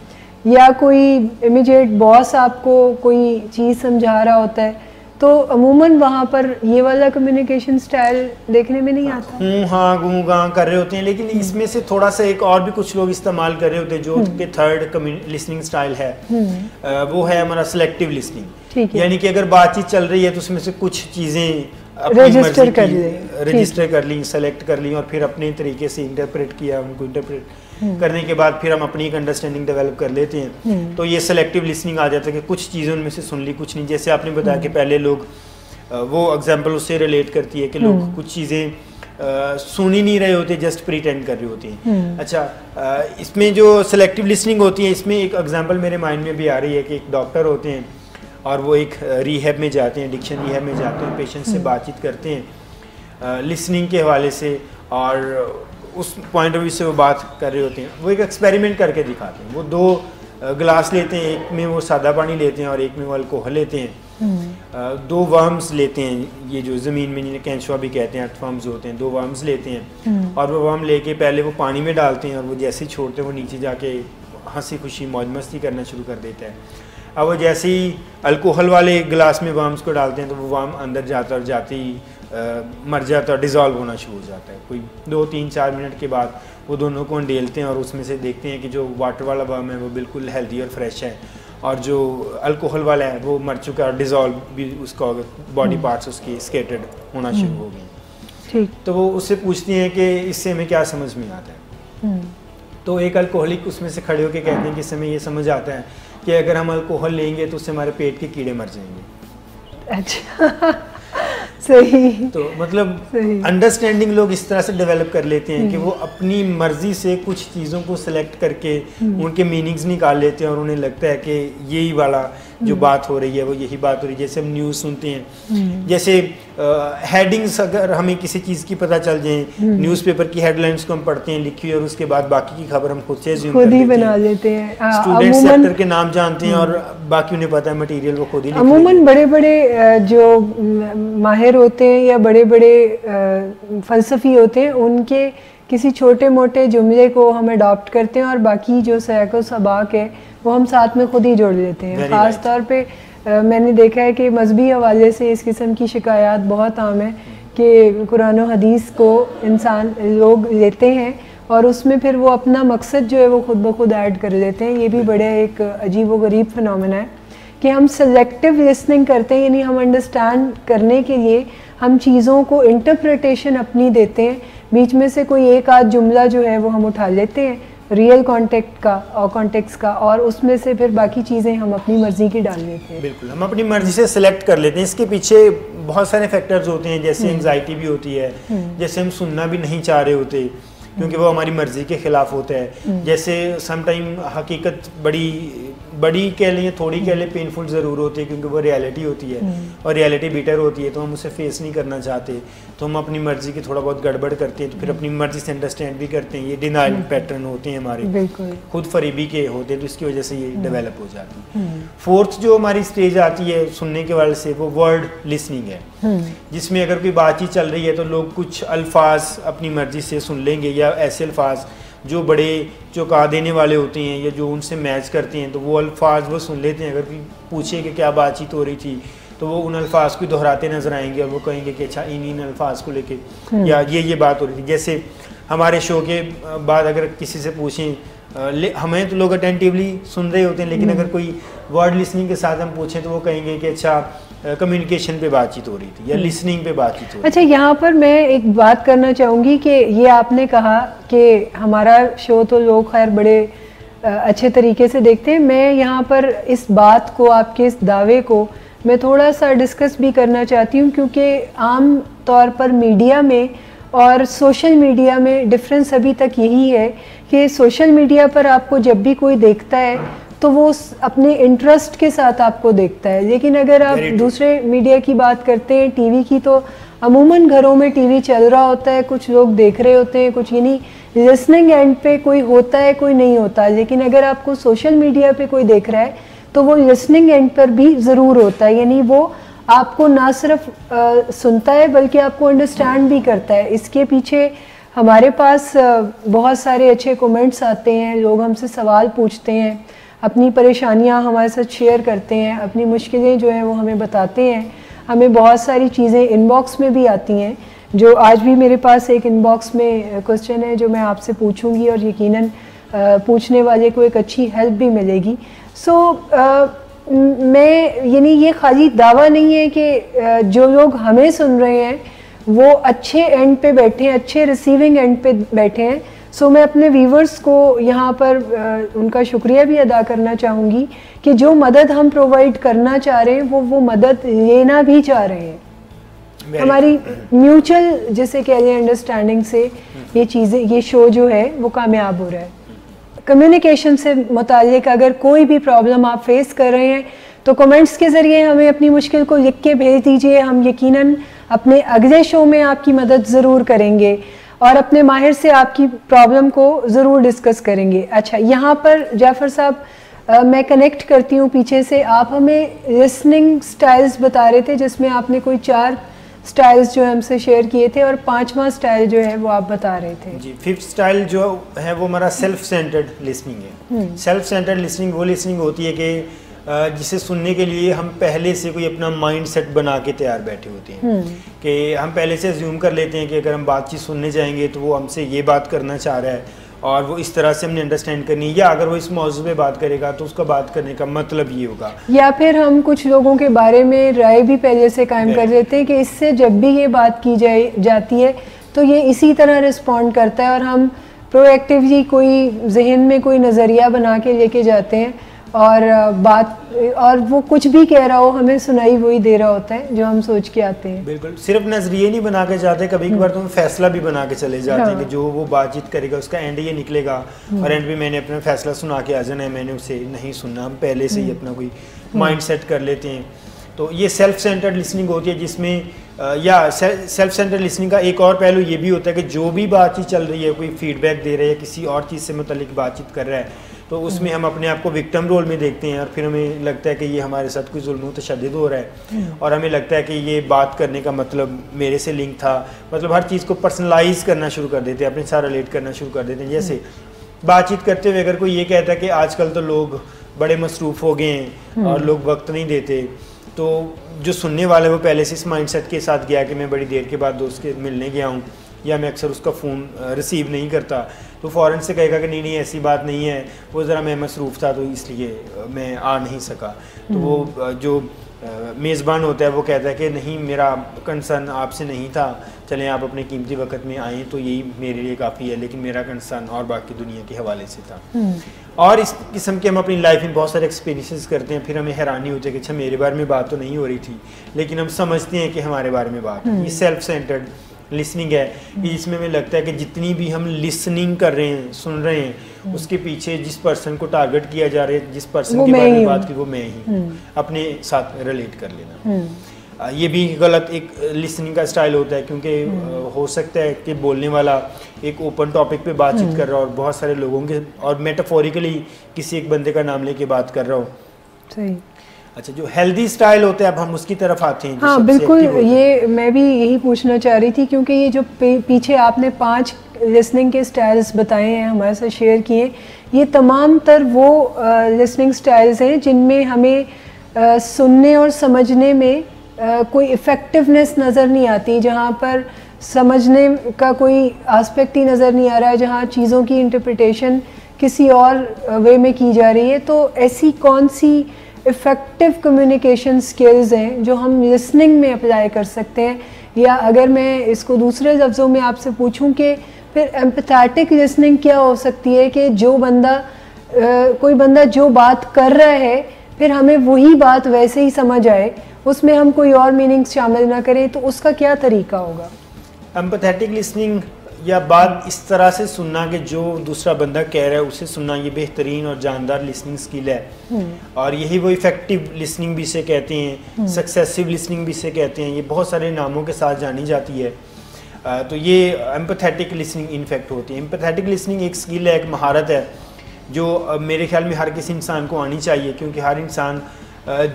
Speaker 1: या कोई इमीडिएट बॉस आपको कोई चीज़ समझा रहा होता है तो अमूमन वहाँ पर ये वाला कम्युनिकेशन स्टाइल देखने में नहीं आता।
Speaker 2: हाँ गूँ गाँ कर रहे होते हैं, लेकिन इसमें से थोड़ा सा एक और भी कुछ लोग इस्तेमाल कर रहे होते हैं जो कि थर्ड लिसनिंग स्टाइल है, वो है हमारा सिलेक्टिव लिसनिंग। यानी कि अगर बातचीत चल रही है तो उसमें से कुछ चीज़ें
Speaker 1: रजिस्टर
Speaker 2: कर ली, सेलेक्ट कर ली और फिर अपने तरीके से इंटरप्रेट किया, उनको इंटरप्रेट करने के बाद फिर हम अपनी एक अंडरस्टैंडिंग डेवलप कर लेते हैं। तो ये सेलेक्टिव लिसनिंग आ जाता है कि कुछ चीज़ें उनमें से सुन ली, कुछ नहीं। जैसे आपने बताया कि पहले लोग, वो एग्जांपल उससे रिलेट करती है कि लोग कुछ चीज़ें सुन ही नहीं रहे होते, जस्ट प्रीटेंड कर रहे होते हैं। अच्छा, इसमें जो सेलेक्टिव लिसनिंग होती है, इसमें एक एग्जांपल मेरे माइंड में भी आ रही है कि एक डॉक्टर होते हैं और वो एक रिहैब में जाते हैं, एडिक्शन रिहैब में जाते हैं, पेशेंट से बातचीत करते हैं लिसनिंग के हवाले से, और उस पॉइंट ऑफ व्यू से वो बात कर रहे होते हैं। वो एक एक्सपेरिमेंट करके दिखाते हैं। वो 2 गिलास लेते हैं, एक में वो सादा पानी लेते हैं और एक में वो अल्कोहल लेते हैं। 2 वर्म्स लेते हैं, ये जो ज़मीन में जिन्हें कैंचुआ भी कहते हैं, अर्थवर्म्स होते हैं, 2 वर्म्स लेते हैं और वो वर्म लेके पहले वो पानी में डालते हैं और वो जैसे ही छोड़ते हैं वो नीचे जाके हंसी खुशी मौज मस्ती करना शुरू कर देता है। अब वो जैसे ही अल्कोहल वाले गिलास में वर्म्स को डालते हैं तो वो वर्म अंदर जाता है और जाते ही मर जाता है, डिज़ोल्व होना शुरू हो जाता है। कोई 2-3-4 मिनट के बाद वो दोनों को अंडेलते हैं और उसमें से देखते हैं कि जो वाटर वाला वर्म है वो बिल्कुल हेल्दी और फ्रेश है और जो अल्कोहल वाला है वो मर चुका है और डिज़ोल्व भी, उसका बॉडी पार्ट्स उसकी स्केटर्ड होना शुरू हो गए।
Speaker 1: ठीक।
Speaker 2: तो वो उससे पूछती हैं कि इससे हमें क्या समझ में आता है। तो एक अल्कोहलिक उसमें से खड़े होकर कहते हैं कि इससे हमें ये समझ आता है कि अगर हम अल्कोहल लेंगे तो उससे हमारे पेट के कीड़े मर जाएंगे।
Speaker 1: अच्छा सही।
Speaker 2: तो मतलब अंडरस्टैंडिंग लोग इस तरह से डेवलप कर लेते हैं कि वो अपनी मर्जी से कुछ चीज़ों को सिलेक्ट करके उनके मीनिंग्स निकाल लेते हैं और उन्हें लगता है कि यही वाला जो बात हो रही है वो यही बात हो रही है। जैसे हम न्यूज़ सुनते हैं, जैसे हेडिंग्स अगर हमें किसी चीज़ की पता चल जाए, न्यूज़पेपर की हेडलाइंस को हम पढ़ते हैं लिखी हुई और उसके बाद बाकी की खबर हम खुद से
Speaker 1: खुद ही बना लेते हैं।
Speaker 2: स्टूडेंट सेक्टर के नाम जानते हैं और बाकी उन्हें पता है मटेरियल वो खुद ही।
Speaker 1: अमूमन बड़े बड़े जो माहिर होते हैं या बड़े बड़े फ़लसफ़ी होते हैं, उनके किसी छोटे मोटे जुमले को हम अडॉप्ट करते हैं और बाकी जो सैको सबाक है वो हम साथ में खुद ही जोड़ लेते हैं। ख़ास तौर पे मैंने देखा है कि मजहबी हवाले से इस किस्म की शिकायत बहुत आम है कि कुरान और हदीस को इंसान लोग लेते हैं और उसमें फिर वो अपना मकसद जो है वो खुद ब खुद ऐड कर लेते हैं। ये भी बड़ा एक अजीब व गरीब फिनोमेना है कि हम सेलेक्टिव लिसनिंग करते हैं, यानी हम अंडरस्टैंड करने के लिए हम चीज़ों को इंटरप्रिटेशन अपनी देते हैं, बीच में से कोई एक आध जुमला जो है वो हम उठा लेते हैं रियल कॉन्टेक्ट का और कॉन्टेक्स्ट का, और उसमें से फिर बाकी चीज़ें हम अपनी मर्जी की डाल लेते हैं।
Speaker 2: बिल्कुल, हम अपनी मर्जी से सिलेक्ट कर लेते हैं। इसके पीछे बहुत सारे फैक्टर्स होते हैं, जैसे एंजाइटी भी होती है, जैसे हम सुनना भी नहीं चाह रहे होते क्योंकि वो हमारी मर्जी के खिलाफ होता है। जैसे समटाइम हकीकत बड़ी कह लें, थोड़ी कह लें, पेनफुल ज़रूर होती है क्योंकि वो रियलिटी होती है और रियलिटी बिटर होती है, तो हम उसे फेस नहीं करना चाहते, तो हम अपनी मर्जी की थोड़ा बहुत गड़बड़ करते हैं, तो फिर अपनी मर्जी से अंडरस्टैंड भी करते हैं। ये डिनाइल पैटर्न होते हैं हमारे, खुद फरीबी के होते हैं, तो इसकी वजह से ये डेवलप हो जाती है। फोर्थ जो हमारी स्टेज आती है सुनने के वाले से, वो वर्ड लिसनिंग है, जिसमें अगर कोई बातचीत चल रही है तो लोग कुछ अल्फाज अपनी मर्जी से सुन लेंगे या ऐसे अल्फाज जो बड़े चौंका देने वाले होते हैं या जो उनसे मैच करते हैं, तो वो अल्फाज वो सुन लेते हैं। अगर कोई पूछे कि क्या बातचीत हो रही थी तो वो उन अल्फाज को दोहराते नजर आएंगे और वो कहेंगे कि अच्छा इन अल्फाज को लेके या ये बात हो रही थी। जैसे हमारे शो के बाद अगर किसी से पूछें, हमें तो लोग अटेंटिवली सुन रहे होते हैं, लेकिन अगर कोई वर्ड लिसनिंग के साथ हम पूछें तो वो कहेंगे कि अच्छा कम्युनिकेशन पे बातचीत हो रही थी या लिसनिंग पे बातचीत हो रही थी।
Speaker 1: अच्छा, यहाँ पर मैं एक बात करना चाहूँगी कि ये आपने कहा कि हमारा शो तो लोग खैर बड़े अच्छे तरीके से देखते हैं। मैं यहाँ पर इस बात को, आपके इस दावे को मैं थोड़ा सा डिस्कस भी करना चाहती हूँ, क्योंकि आम तौर पर मीडिया में और सोशल मीडिया में डिफरेंस अभी तक यही है कि सोशल मीडिया पर आपको जब भी कोई देखता है तो वो अपने इंटरेस्ट के साथ आपको देखता है, लेकिन अगर आप दूसरे मीडिया की बात करते हैं, टीवी की, तो अमूमन घरों में टीवी चल रहा होता है, कुछ लोग देख रहे होते हैं, कुछ यानी लिसनिंग एंड पे कोई होता है कोई नहीं होता। लेकिन अगर आपको सोशल मीडिया पे कोई देख रहा है तो वो लिसनिंग एंड पर भी ज़रूर होता है, यानी वो आपको ना सिर्फ सुनता है बल्कि आपको अंडरस्टैंड भी करता है। इसके पीछे हमारे पास बहुत सारे अच्छे कमेंट्स आते हैं, लोग हमसे सवाल पूछते हैं, अपनी परेशानियां हमारे साथ शेयर करते हैं, अपनी मुश्किलें जो हैं वो हमें बताते हैं। हमें बहुत सारी चीज़ें इनबॉक्स में भी आती हैं, जो आज भी मेरे पास एक इनबॉक्स में क्वेश्चन है जो मैं आपसे पूछूंगी और यकीनन पूछने वाले को एक अच्छी हेल्प भी मिलेगी। सो मैं यानी ये खाली दावा नहीं है कि जो लोग हमें सुन रहे हैं वो अच्छे एंड पे बैठे हैं, अच्छे रिसीविंग एंड पे बैठे हैं। सो मैं अपने व्यूवर्स को यहाँ पर उनका शुक्रिया भी अदा करना चाहूँगी कि जो मदद हम प्रोवाइड करना चाह रहे हैं वो मदद लेना भी चाह रहे हैं। हमारी म्यूचुअल जिसे कह लें अंडरस्टैंडिंग से ये चीज़ें, ये शो जो है वो कामयाब हो रहा है। कम्युनिकेशन से मुतालिक अगर कोई भी प्रॉब्लम आप फेस कर रहे हैं तो कमेंट्स के ज़रिए हमें अपनी मुश्किल को लिख के भेज दीजिए। हम यकीनन अपने अगले शो में आपकी मदद ज़रूर करेंगे और अपने माहिर से आपकी प्रॉब्लम को ज़रूर डिस्कस करेंगे। अच्छा, यहाँ पर जाफ़र साहब मैं कनेक्ट करती हूँ पीछे से। आप हमें लिसनिंग स्टाइल्स बता रहे थे जिसमें आपने कोई 4 स्टाइल्स जो हमसे शेयर किए थे और 5वां स्टाइल जो है वो आप बता रहे थे।
Speaker 2: जी, 5th स्टाइल जो है वो हमारा सेल्फ सेंटर्ड लिसनिंग है। सेल्फ सेंटर्ड लिसनिंग वो लिसनिंग होती है कि जिसे सुनने के लिए हम पहले से कोई अपना माइंड सेट बना के तैयार बैठे होते हैं कि हम पहले से अज्यूम कर लेते हैं कि अगर हम बातचीत सुनने जाएंगे तो वो हमसे ये बात करना चाह रहा है और वो इस तरह से हमने अंडरस्टैंड करनी है, या अगर वो इस मौजू पे बात करेगा तो उसका बात करने का मतलब ये होगा। या
Speaker 1: फिर हम कुछ लोगों के बारे में राय भी पहले से कायम कर देते हैं कि इससे जब भी ये बात की जाती है तो ये इसी तरह रिस्पॉन्ड करता है और हम प्रोएक्टिवली कोई जहन में कोई नज़रिया बना के लेके जाते हैं और और वो कुछ भी कह रहा हो हमें सुनाई वही दे रहा होता है जो हम सोच के आते हैं।
Speaker 2: बिल्कुल, सिर्फ नजरिए नहीं बना के जाते, कभी कभार तो हम फैसला भी बना के चले जाते हैं कि जो वो बातचीत करेगा उसका एंड ये निकलेगा और एंड भी मैंने अपना फैसला सुना के आ जाना है, मैंने उसे नहीं सुनना। हम पहले से ही अपना कोई माइंड सेट कर लेते हैं। तो ये सेल्फ सेंटर्ड लिसनिंग होती है जिसमें या सेल्फ सेंटर्ड लिसनिंग का एक और पहलू ये भी होता है कि जो भी बातचीत चल रही है, कोई फीडबैक दे रहा है, किसी और चीज़ से मुतल्लिक बातचीत कर रहा है, तो उसमें हम अपने आप को विक्टिम रोल में देखते हैं और फिर हमें लगता है कि ये हमारे साथ कोई जुल्म तशद्दुद हो रहा है और हमें लगता है कि ये बात करने का मतलब मेरे से लिंक था। मतलब हर चीज़ को पर्सनलाइज करना शुरू कर देते हैं, अपने साथ रिलेट करना शुरू कर देते हैं। जैसे बातचीत करते हुए अगर कोई ये कहता है कि आजकल तो लोग बड़े मसरूफ़ हो गए हैं और लोग वक्त नहीं देते, तो जो सुनने वाला है वो पहले से इस माइंडसेट के साथ गया कि मैं बड़ी देर के बाद दोस्त के मिलने गया हूँ या मैं अक्सर उसका फ़ोन रिसीव नहीं करता, तो फ़ौरन से कहेगा कि नहीं ऐसी बात नहीं है, वो ज़रा मैं मसरूफ़ था तो इसलिए मैं आ नहीं सका। तो वो जो मेज़बान होता है वो कहता है कि नहीं, मेरा कंसर्न आपसे नहीं था, चलें आप अपने कीमती वक्त में आएँ तो यही मेरे लिए काफ़ी है, लेकिन मेरा कंसर्न और बाकी दुनिया के हवाले से था। और इस किस्म के हम अपनी लाइफ में बहुत सारे एक्सपीरियंसेस करते हैं, फिर हमें हैरानी होती है कि अच्छा मेरे बारे में बात तो नहीं हो रही थी, लेकिन हम समझते हैं कि हमारे बारे में बात है। ये सेल्फ सेंटर्ड लिसनिंग है कि जिसमें हमें लगता है कि जितनी भी हम लिसनिंग कर रहे हैं, सुन रहे हैं, उसके पीछे जिस पर्सन को टारगेट किया जा रहा है, जिस पर्सन के बारे में बात की, वो मैं ही अपने साथ रिलेट कर लेना। ये भी गलत एक लिसनिंग का स्टाइल होता है, क्योंकि हो सकता है कि बोलने वाला एक ओपन टॉपिक पे बातचीत कर रहा हो और बहुत सारे लोगों के और मेटाफोरिकली किसी एक बंदे का नाम लेके बात कर रहा हो।
Speaker 1: सही।
Speaker 2: अच्छा, जो हेल्दी स्टाइल होता है अब हम उसकी तरफ आते हैं।
Speaker 1: हाँ बिल्कुल, ये मैं भी यही पूछना चाह रही थी, क्योंकि ये जो पीछे आपने 5 लिसनिंग के स्टाइल्स बताए हैं, हमारे साथ शेयर किए, ये तमाम तर वो लिसनिंग स्टाइल्स हैं जिनमें हमें सुनने और समझने में कोई इफ़ेक्टिवनेस नज़र नहीं आती, जहाँ पर समझने का कोई आस्पेक्ट ही नज़र नहीं आ रहा है, जहाँ चीज़ों की इंटरप्रिटेशन किसी और वे में की जा रही है। तो ऐसी कौन सी इफ़ेक्टिव कम्युनिकेशन स्किल्स हैं जो हम लिसनिंग में अप्लाई कर सकते हैं? या अगर मैं इसको दूसरे लफ्ज़ों में आपसे पूछूं कि फिर एम्पैथेटिक लिसनिंग क्या हो सकती है कि जो बंदा कोई बंदा जो बात कर रहा है फिर हमें वही बात वैसे ही समझ आए, उसमें हम कोई और मीनिंग्स शामिल ना करें, तो उसका क्या तरीका होगा?
Speaker 2: एम्पैथेटिक लिसनिंग या बात इस तरह से सुनना कि जो दूसरा बंदा कह रहा है उसे सुनना, ये बेहतरीन और जानदार लिसनिंग स्किल है और यही वो इफ़ेक्टिव लिसनिंग भी इसे कहते हैं, सक्सेसिव लिसनिंग भी इसे कहते हैं। ये बहुत सारे नामों के साथ जानी जाती है। तो ये एम्पैथेटिक लिसनिंग इनफैक्ट होती है। एम्पैथेटिक लिसनिंग एक स्किल है, एक महारत है जो मेरे ख्याल में हर किसी इंसान को आनी चाहिए, क्योंकि हर इंसान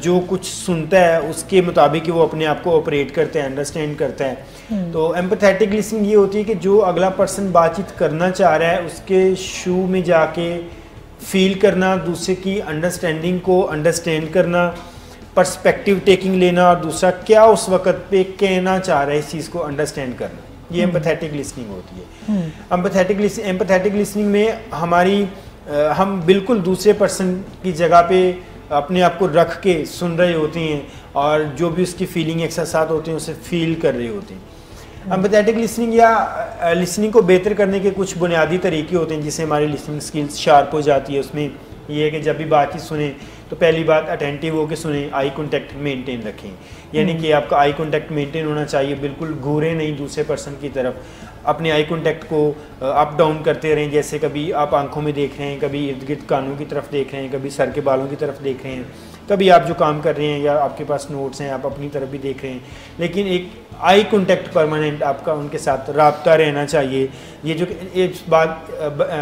Speaker 2: जो कुछ सुनता है उसके मुताबिक ही वो अपने आप को ऑपरेट करता है, अंडरस्टैंड करता है। तो एम्पैथेटिक लिसनिंग ये होती है कि जो अगला पर्सन बातचीत करना चाह रहा है उसके शू में जाके फील करना, दूसरे की अंडरस्टैंडिंग को अंडरस्टैंड करना, पर्सपेक्टिव टेकिंग लेना, और दूसरा क्या उस वक्त पे कहना चाह रहा है इस चीज़ को अंडरस्टैंड करना, ये एम्पैथेटिक लिसनिंग होती है। एम्पैथेटिक लिसनिंग में हम बिल्कुल दूसरे पर्सन की जगह पे अपने आप को रख के सुन रहे होते हैं और जो भी उसकी फीलिंग एहसासात होते हैं उसे फील कर रहे होते हैं। एम्पैथेटिक लिसनिंग या लिसनिंग को बेहतर करने के कुछ बुनियादी तरीके होते हैं जिससे हमारी लिसनिंग स्किल्स शार्प हो जाती है। उसमें ये है कि जब भी बातचीत सुने तो पहली बात अटेंटिव होकर सुने, आई कॉन्टैक्ट मेंटेन रखें, यानी कि आपका आई कॉन्टैक्ट मेंटेन होना चाहिए, बिल्कुल घूरे नहीं दूसरे पर्सन की तरफ। अपने आई कॉन्टैक्ट को अप डाउन करते रहें, जैसे कभी आप आंखों में देख रहे हैं, कभी इर्द गिर्द कानों की तरफ देख रहे हैं, कभी सर के बालों की तरफ देख रहे हैं, कभी आप जो काम कर रहे हैं या आपके पास नोट्स हैं आप अपनी तरफ भी देख रहे हैं, लेकिन एक आई कॉन्टैक्ट परमानेंट आपका उनके साथ राब्ता रहना चाहिए। ये जो एक बात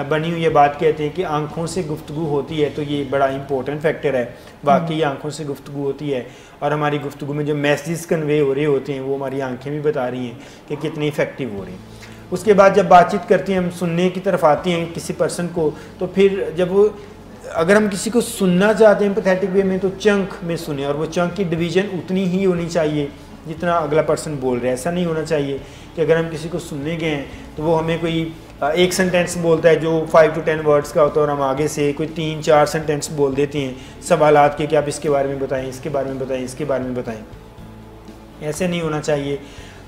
Speaker 2: बनी हुई है, बात कहते हैं कि आंखों से गुफ्तगू होती है, तो ये बड़ा इंपॉर्टेंट फैक्टर है। वाकई आंखों से गुफ्तगू होती है और हमारी गुफ्तगू में जो मैसेज कन्वे हो रहे होते हैं वो हमारी आंखें भी बता रही हैं कि कितनी इफेक्टिव हो रही हैं। उसके बाद जब बातचीत करती हैं, हम सुनने की तरफ आती हैं किसी पर्सन को, तो फिर जब वो अगर हम किसी को सुनना चाहते हैं एम्पैथेटिक वे में तो चंक में सुने, और वो चंक की डिवीज़न उतनी ही होनी चाहिए जितना अगला पर्सन बोल रहा है। ऐसा नहीं होना चाहिए कि अगर हम किसी को सुनने गए हैं तो वो हमें कोई एक सेंटेंस बोलता है जो 5 to 10 वर्ड्स का होता है और हम आगे से कोई 3-4 सेंटेंस बोल देते हैं सवालात के कि आप इसके बारे में बताएं, इसके बारे में बताएं, इसके बारे में बताएं। ऐसे नहीं होना चाहिए।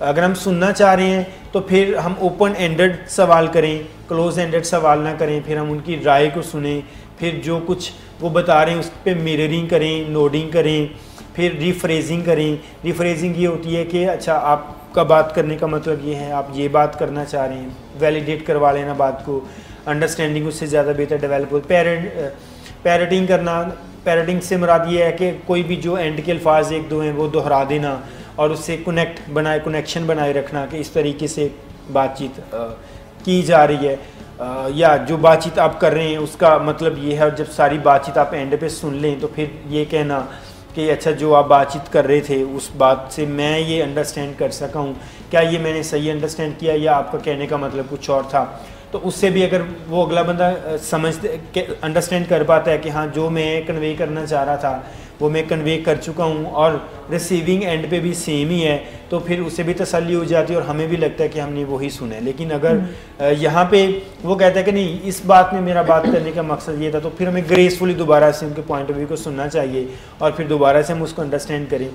Speaker 2: अगर हम सुनना चाह रहे हैं तो फिर हम ओपन एंडेड सवाल करें, क्लोज एंडेड सवाल ना करें। फिर हम उनकी राय को सुने, फिर जो कुछ वो बता रहे हैं उस पर मिररिंग करें, नोडिंग करें, फिर रिफ्रेजिंग करें। रिफ्रेजिंग ये होती है कि अच्छा आपका बात करने का मतलब ये है, आप ये बात करना चाह रहे हैं, वैलिडेट करवा लेना बात को, अंडरस्टैंडिंग उससे ज़्यादा बेहतर डेवलप हो। पैरटिंग करना, पैरटिंग से मुराद ये है कि कोई भी जो एंड के अल्फाज एक दो हैं वो दोहरा देना और उससे कनेक्शन बनाए रखना कि इस तरीके से बातचीत की जा रही है, या जो बातचीत आप कर रहे हैं उसका मतलब ये है। और जब सारी बातचीत आप एंड पे सुन लें तो फिर ये कहना कि अच्छा जो आप बातचीत कर रहे थे उस बात से मैं ये अंडरस्टैंड कर सका हूँ, क्या ये मैंने सही अंडरस्टैंड किया या आपका कहने का मतलब कुछ और था। तो उससे भी अगर वो अगला बंदा अंडरस्टैंड कर पाता है कि हाँ जो मैं कन्वे करना चाह रहा था वो मैं कन्वे कर चुका हूँ और रिसीविंग एंड पे भी सेम ही है, तो फिर उसे भी तसल्ली हो जाती है और हमें भी लगता है कि हमने वही सुना है। लेकिन अगर यहाँ पे वो कहता है कि नहीं इस बात में मेरा बात करने का मकसद ये था, तो फिर हमें ग्रेसफुली दोबारा से उनके पॉइंट ऑफ व्यू को सुनना चाहिए और फिर दोबारा से हम उसको अंडरस्टैंड करें।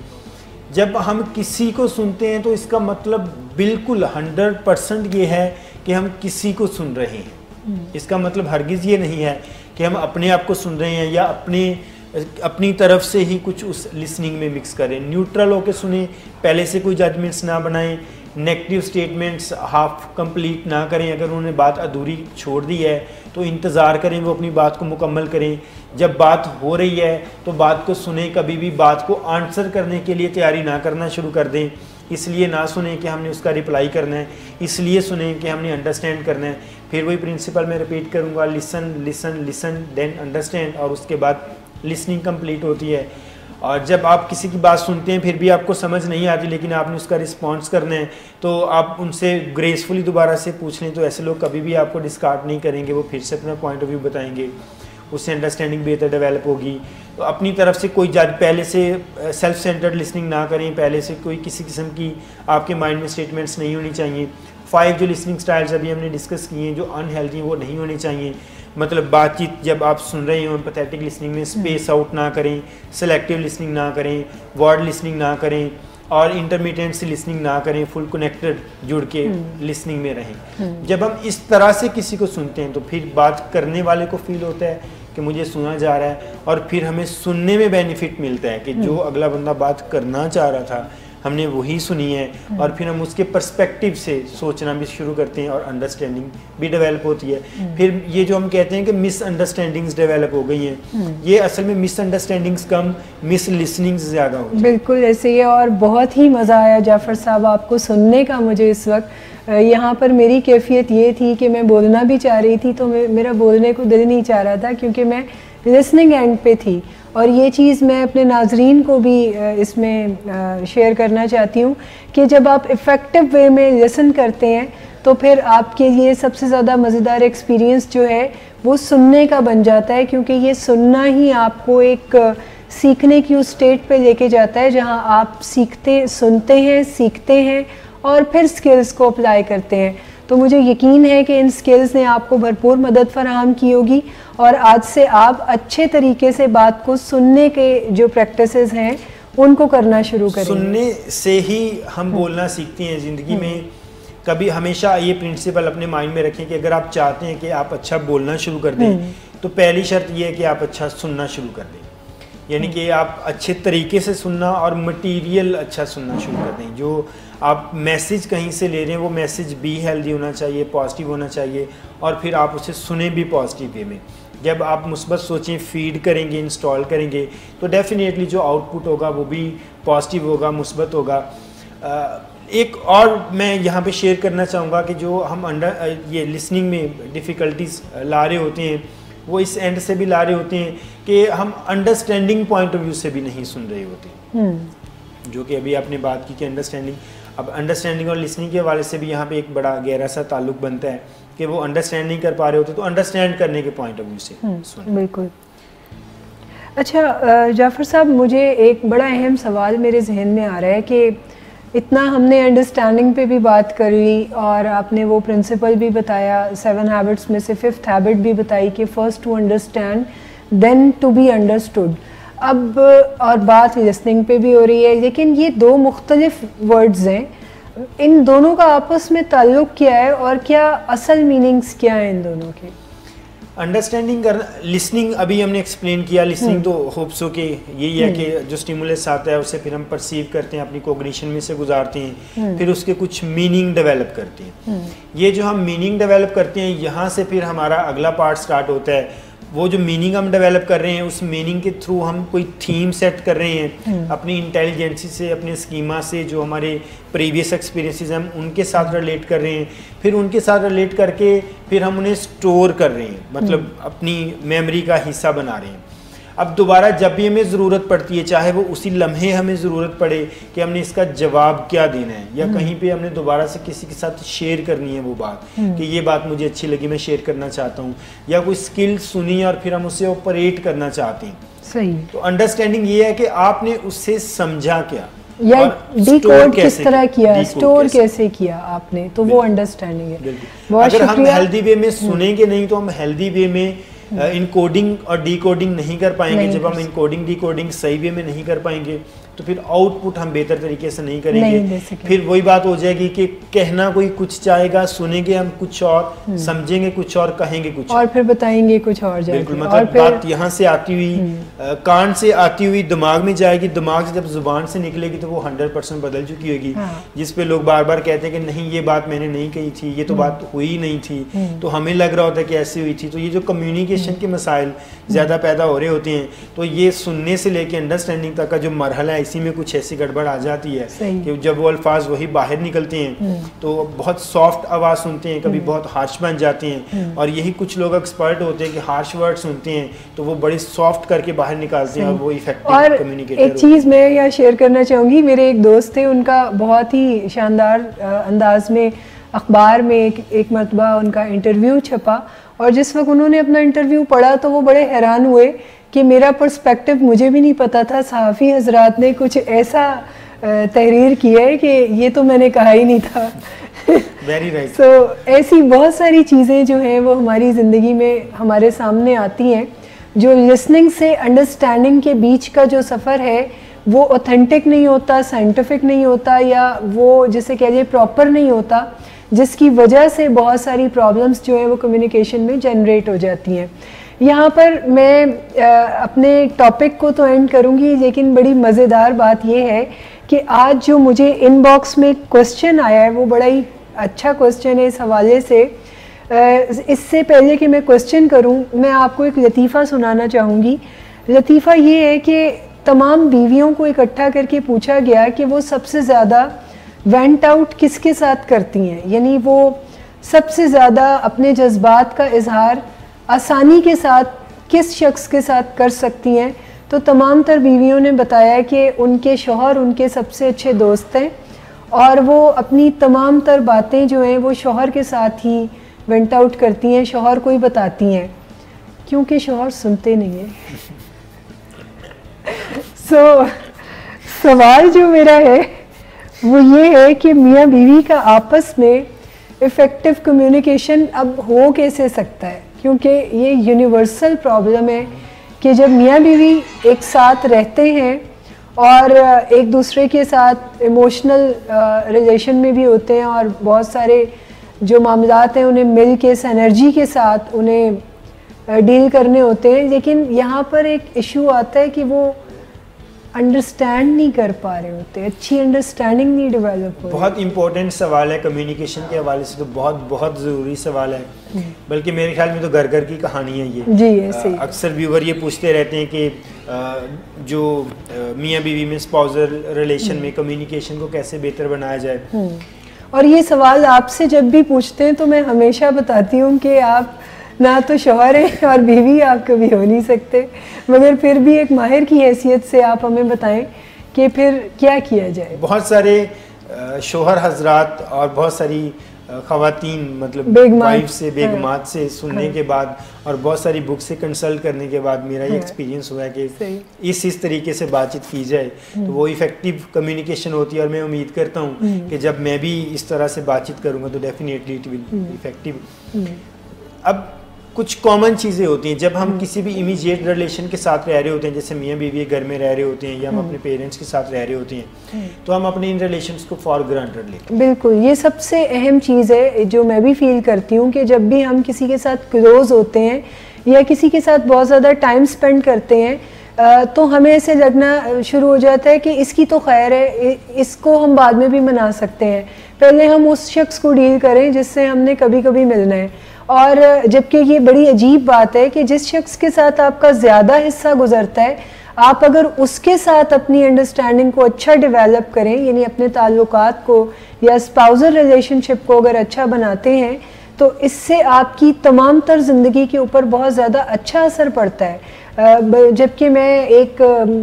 Speaker 2: जब हम किसी को सुनते हैं तो इसका मतलब बिल्कुल 100% ये है कि हम किसी को सुन रहे हैं। इसका मतलब हरगिज़ ये नहीं है कि हम अपने आप को सुन रहे हैं या अपनी तरफ से ही कुछ उस लिसनिंग में मिक्स करें। न्यूट्रल होकर सुने, पहले से कोई जजमेंट्स ना बनाएं, नेगेटिव स्टेटमेंट्स हाफ कंप्लीट ना करें। अगर उन्होंने बात अधूरी छोड़ दी है तो इंतज़ार करें वो अपनी बात को मुकम्मल करें। जब बात हो रही है तो बात को सुने, कभी भी बात को आंसर करने के लिए तैयारी ना करना शुरू कर दें। इसलिए ना सुने कि हमने उसका रिप्लाई करना है, इसलिए सुने कि हमने अंडरस्टैंड करना है। फिर वही प्रिंसिपल मैं रिपीट करूँगा, listen listen listen then understand, और उसके बाद लिसनिंग कंप्लीट होती है। और जब आप किसी की बात सुनते हैं फिर भी आपको समझ नहीं आती लेकिन आपने उसका रिस्पॉन्स करना है तो आप उनसे ग्रेसफुली दोबारा से पूछ लें। तो ऐसे लोग कभी भी आपको डिस्कार्ड नहीं करेंगे, वो फिर से अपना पॉइंट ऑफ व्यू बताएंगे, उससे अंडरस्टैंडिंग बेहतर डेवलप होगी। तो अपनी तरफ से कोई जज पहले से सेल्फ सेंटर्ड लिसनिंग ना करें, पहले से कोई किसी किस्म की आपके माइंड में स्टेटमेंट्स नहीं होनी चाहिए। 5 जो लिसनिंग स्टाइल्स अभी हमने डिस्कस किए हैं जो अनहेल्दी वो नहीं होनी चाहिए। मतलब बातचीत जब आप सुन रहे हो एम्पैथेटिक लिसनिंग में स्पेस आउट ना करें, सेलेक्टिव लिसनिंग ना करें, वर्ड लिसनिंग ना करें और इंटरमीडिएट से लिसनिंग ना करें, फुल कनेक्टेड जुड़ के लिसनिंग में रहें। जब हम इस तरह से किसी को सुनते हैं तो फिर बात करने वाले को फील होता है कि मुझे सुना जा रहा है और फिर हमें सुनने में बेनिफिट मिलता है कि जो अगला बंदा बात करना चाह रहा था हमने वही सुनी है, और फिर हम उसके पर्सपेक्टिव से सोचना भी शुरू करते हैं और अंडरस्टैंडिंग भी डेवलप होती है। फिर ये जो हम कहते हैं कि मिसअंडरस्टैंडिंग्स डेवलप हो गई हैं, ये असल में मिसअंडरस्टैंडिंग्स कम, मिस लिसनिंग्स ज़्यादा होती है।
Speaker 1: बिल्कुल ऐसे ही है, और बहुत ही मज़ा आया जाफ़र साहब आपको सुनने का। मुझे इस वक्त यहाँ पर मेरी कैफियत ये थी कि मैं बोलना भी चाह रही थी, तो मेरा बोलने को दिल नहीं चाह रहा था क्योंकि मैं लिसनिंग एंड पे थी। और ये चीज़ मैं अपने नाजरीन को भी इसमें शेयर करना चाहती हूँ कि जब आप इफ़ेक्टिव वे में लिसन करते हैं तो फिर आपके लिए सबसे ज़्यादा मज़ेदार एक्सपीरियंस जो है वो सुनने का बन जाता है, क्योंकि ये सुनना ही आपको एक सीखने की उस स्टेट पे लेके जाता है जहाँ आप सुनते हैं, सीखते हैं और फिर स्किल्स को अप्लाई करते हैं। तो मुझे यकीन है कि इन स्किल्स ने आपको भरपूर मदद फराहम की होगी, और आज से आप अच्छे तरीके से बात को सुनने के जो प्रैक्टिसेस हैं उनको करना शुरू करेंगे।
Speaker 2: सुनने से ही हम बोलना सीखते हैं ज़िंदगी में। कभी हमेशा ये प्रिंसिपल अपने माइंड में रखें कि अगर आप चाहते हैं कि आप अच्छा बोलना शुरू कर दें तो पहली शर्त ये है कि आप अच्छा सुनना शुरू कर दें, यानी कि आप अच्छे तरीके से सुनना और मटेरियल अच्छा सुनना शुरू कर दें। जो आप मैसेज कहीं से ले रहे हैं वो मैसेज भी हेल्दी होना चाहिए, पॉजिटिव होना चाहिए, और फिर आप उसे सुने भी पॉजिटिव वे में। जब आप मुस्बत सोचें, फीड करेंगे, इंस्टॉल करेंगे, तो डेफिनेटली जो आउटपुट होगा वो भी पॉजिटिव होगा, मुस्बत होगा। एक और मैं यहाँ पे शेयर करना चाहूँगा कि जो हम ये लिसनिंग में डिफ़िकल्टीज ला रहे होते हैं वो इस एंड से भी ला रहे होते हैं कि हम अंडरस्टैंडिंग पॉइंट ऑफ व्यू से भी नहीं सुन रहे होते, जो कि अभी आपने बात की कि अंडरस्टैंडिंग, अब अंडरस्टैंडिंग और लिसनिंग के हवाले से भी यहाँ पे एक बड़ा गहरा सा ताल्लुक बनता है कि वो अंडरस्टैंड नहीं कर पा रहे होते तो अंडरस्टैंड करने के पॉइंट ऑफ व्यू से सुन।
Speaker 1: बिल्कुल। अच्छा जाफ़र साहब, मुझे एक बड़ा अहम सवाल मेरे जहन में आ रहा है कि इतना हमने अंडरस्टैंडिंग पे भी बात करी और आपने वो प्रिंसिपल भी बताया, 7 हैबिट्स में से 5th हैबिट भी बताई कि first to understand then to be understood. अब और बात लिसनिंग पे भी हो रही है, लेकिन ये दो मुख्तलिफ वर्ड्स हैं, इन दोनों का आपस में ताल्लुक़ क्या है और क्या असल मीनिंग्स क्या हैं इन दोनों के?
Speaker 2: अंडरस्टैंडिंग करना, लिसनिंग अभी हमने एक्सप्लेन किया। लिसनिंग तो होप्स हो कि यही है कि जो स्टिमुलस आता है उसे फिर हम परसीव करते हैं, अपनी कोग्निशन में से गुजारते हैं, फिर उसके कुछ मीनिंग डेवलप करते हैं। ये जो हम मीनिंग डेवलप करते हैं, यहाँ से फिर हमारा अगला पार्ट स्टार्ट होता है। वो जो मीनिंग हम डेवलप कर रहे हैं, उस मीनिंग के थ्रू हम कोई थीम सेट कर रहे हैं अपनी इंटेलिजेंसी से, अपने स्कीमा से, जो हमारे प्रीवियस एक्सपीरियंसेस हम उनके साथ रिलेट कर रहे हैं, फिर उनके साथ रिलेट करके फिर हम उन्हें स्टोर कर रहे हैं, मतलब अपनी मेमोरी का हिस्सा बना रहे हैं। अब दोबारा जब भी हमें ज़रूरत पड़ती है, चाहे वो उसी लम्हे हमें ज़रूरत पड़े कि हमने इसका जवाब क्या देना है, या कहीं पे हमने दोबारा से किसी के साथ शेयर करनी है वो बात कि ये बात मुझे अच्छी लगी, मैं शेयर करना चाहता हूँ, या कोई स्किल सुनी और फिर हम उससे ऑपरेट करना चाहते हैं।
Speaker 1: सही। तो
Speaker 2: अंडरस्टैंडिंग ये है कि आपने उससे समझा क्या,
Speaker 1: या डिकोड किस तरह किया, स्टोर कैसे किया आपने, तो वो अंडरस्टैंडिंग है।
Speaker 2: अगर हम हेल्दी वे में सुनेंगे नहीं तो हम हेल्दी वे में इनकोडिंग और डिकोडिंग नहीं कर पाएंगे। जब हम इनकोडिंग डिकोडिंग सही वे में नहीं कर पाएंगे तो फिर आउटपुट हम बेहतर तरीके से नहीं करेंगे। फिर वही बात हो जाएगी कि कहना कोई कुछ चाहेगा, सुनेंगे हम कुछ और, समझेंगे कुछ और, कहेंगे कुछ
Speaker 1: और फिर बताएंगे कुछ और जाएगी।
Speaker 2: बिल्कुल, मतलब बात यहाँ से आती हुई कान से आती हुई दिमाग में जाएगी, दिमाग से जब जुबान से निकलेगी तो वो 100% बदल चुकी होगी। जिस पे लोग बार बार कहते हैं कि नहीं ये बात मैंने नहीं कही थी, ये तो बात हुई नहीं थी, तो हमें लग रहा होता है कि ऐसी हुई थी। तो ये जो कम्युनिकेशन के मसाइल ज़्यादा पैदा हो रहे होते हैं, तो ये सुनने से लेके अंडरस्टैंडिंग तक का जो मरहला है, इसी में कुछ ऐसी गड़बड़ आ जाती है कि जब वो अल्फाज वही बाहर निकलते हैं तो बहुत सॉफ्ट आवाज़ सुनते हैं, कभी बहुत हार्श बन जाते हैं। और यही कुछ लोग एक्सपर्ट होते हैं कि हार्श वर्ड सुनते हैं तो वो बड़ी सॉफ्ट करके बाहर निकालते हैं और वो इफेक्टिव कम्युनिकेटर।
Speaker 1: एक चीज़ मैं यहाँ शेयर करना चाहूँगी, मेरे एक दोस्त थे, उनका बहुत ही शानदार अंदाज में अखबार में एक मरतबा उनका इंटरव्यू छपा, और जिस वक्त उन्होंने अपना इंटरव्यू पढ़ा तो वो बड़े हैरान हुए कि मेरा पर्सपेक्टिव मुझे भी नहीं पता था, सहाफ़ी हजरात ने कुछ ऐसा तहरीर की है कि ये तो मैंने कहा ही नहीं था।
Speaker 2: Very right.
Speaker 1: सो ऐसी बहुत सारी चीज़ें जो हैं वो हमारी ज़िंदगी में हमारे सामने आती हैं, जो लिसनिंग से अंडरस्टैंडिंग के बीच का जो सफ़र है वो ऑथेंटिक नहीं होता, साइंटिफिक नहीं होता, या वो जिसे कह लिए प्रॉपर नहीं होता, जिसकी वजह से बहुत सारी प्रॉब्लम्स जो हैं वो कम्युनिकेशन में जनरेट हो जाती हैं। यहाँ पर मैं अपने टॉपिक को तो एंड करूँगी, लेकिन बड़ी मज़ेदार बात यह है कि आज जो मुझे इनबॉक्स में क्वेश्चन आया है वो बड़ा ही अच्छा क्वेश्चन है इस हवाले से। इससे पहले कि मैं क्वेश्चन करूं, मैं आपको एक लतीफ़ा सुनाना चाहूँगी। लतीफ़ा ये है कि तमाम बीवियों को इकट्ठा करके पूछा गया कि वो सबसे ज़्यादा वेंट आउट किसके साथ करती हैं, यानी वो सबसे ज़्यादा अपने जज्बात का इजहार आसानी के साथ किस शख्स के साथ कर सकती हैं। तो तमाम तर बीवियों ने बताया कि उनके शौहर उनके सबसे अच्छे दोस्त हैं और वो अपनी तमाम तर बातें जो हैं वो शौहर के साथ ही वेंट आउट करती हैं, शौहर को ही बताती हैं, क्योंकि शौहर सुनते नहीं हैं। सवाल जो मेरा है वो ये है कि मियाँ बीवी का आपस में इफ़ेक्टिव कम्युनिकेशन अब हो कैसे सकता है, क्योंकि ये यूनिवर्सल प्रॉब्लम है कि जब मियाँ बीवी एक साथ रहते हैं और एक दूसरे के साथ इमोशनल रिलेशन में भी होते हैं और बहुत सारे जो मामलात हैं उन्हें मिल के इस एनर्जी के साथ उन्हें डील करने होते हैं, लेकिन यहाँ पर एक इशू आता है कि वो अंडरस्टैंड नहीं कर पा रहे होते, अच्छी अंडरस्टैंडिंग नहीं डेवलप हो।
Speaker 2: बहुत इंपॉर्टेंट सवाल है, कम्युनिकेशन के हवाले से तो बहुत बहुत ज़रूरी सवाल है, बल्कि मेरे ख्याल में तो घर घर की कहानी है ये।
Speaker 1: जी ऐसे ही।
Speaker 2: अक्सर व्यूवर ये पूछते रहते हैं कि जो मियाँ बीवी में स्पाउसल रिलेशन में कम्युनिकेशन को कैसे बेहतर बनाया जाए।
Speaker 1: और ये सवाल आपसे जब भी पूछते हैं तो मैं हमेशा बताती हूँ कि आप ना तो शौहर हैं और बीवी आप कभी हो नहीं सकते, मगर फिर भी एक माहिर की हैसियत से आप हमें बताएं कि फिर क्या किया जाए।
Speaker 2: बहुत सारे शौहर हजरात और बहुत सारी ख़वातीन मतलब वाइफ से बेगमात से सुनने के बाद और बहुत सारी बुक से कंसल्ट करने के बाद मेरा ये एक्सपीरियंस हुआ है कि इस तरीके से बातचीत की जाए तो वो इफ़ेक्टिव कम्युनिकेशन होती है। और मैं उम्मीद करता हूँ कि जब मैं भी इस तरह से बातचीत करूँगा तो डेफिनेटली इट विल इफेक्टिव। अब कुछ कॉमन चीज़ें होती हैं जब हम किसी भी इमीडिएट रिलेशन के साथ रह रहे होते हैं, जैसे मियाँ बीवी घर में रह रहे होते हैं या हम अपने पेरेंट्स के साथ रह रहे होते हैं, तो हम अपने इन रिलेशंस को फॉर ग्रांटेड लेते हैं।
Speaker 1: बिल्कुल, ये सबसे अहम चीज़ है जो मैं भी फील करती हूँ कि जब भी हम किसी के साथ क्लोज होते हैं या किसी के साथ बहुत ज़्यादा टाइम स्पेंड करते हैं तो हमें ऐसे लगना शुरू हो जाता है कि इसकी तो खैर है, इसको हम बाद में भी मना सकते हैं, पहले हम उस शख्स को डील करें जिससे हमने कभी कभी मिलना है। और जबकि ये बड़ी अजीब बात है कि जिस शख्स के साथ आपका ज़्यादा हिस्सा गुजरता है, आप अगर उसके साथ अपनी अंडरस्टैंडिंग को अच्छा डेवलप करें, यानी अपने ताल्लुकात को या स्पाउसल रिलेशनशिप को अगर अच्छा बनाते हैं, तो इससे आपकी तमाम तर ज़िंदगी के ऊपर बहुत ज़्यादा अच्छा असर पड़ता है। जबकि मैं एक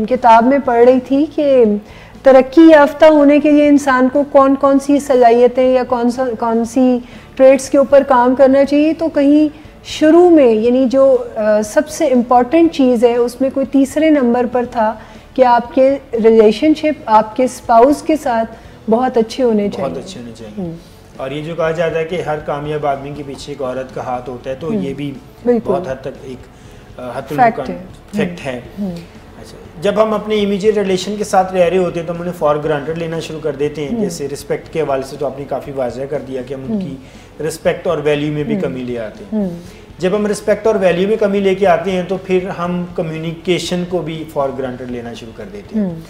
Speaker 1: किताब में पढ़ रही थी कि तरक्की याफ्ता होने के लिए इंसान को कौन कौन सी सलाहियतें या कौन सी ट्रेड्स के ऊपर काम करना चाहिए, तो कहीं शुरू में यानी जो सबसे इम्पॉर्टेंट चीज़ है उसमें कोई तीसरे नंबर पर था कि आपके रिलेशनशिप आपके स्पाउस के साथ बहुत अच्छे होने चाहिए।
Speaker 2: बहुत अच्छे होने चाहिए। और ये जो कहा जाता है कि हर कामयाब आदमी के पीछे एक औरत का हाथ होता है, तो ये भी बहुत हद तक एक फैक्ट है। अच्छा, जब हम अपने इमीडिएट रिलेशन के साथ रह रहे होते हैं तो हम उन्हें फॉर ग्रांटेड लेना शुरू कर देते हैं। जैसे रिस्पेक्ट के हवाले से तो आपने काफ़ी वाज़ह कर दिया कि हम उनकी रिस्पेक्ट और वैल्यू में भी कमी ले आते हैं। जब हम रिस्पेक्ट और वैल्यू में कमी लेके आते हैं तो फिर हम कम्युनिकेशन को भी फॉर ग्रांटेड लेना शुरू कर देते हैं।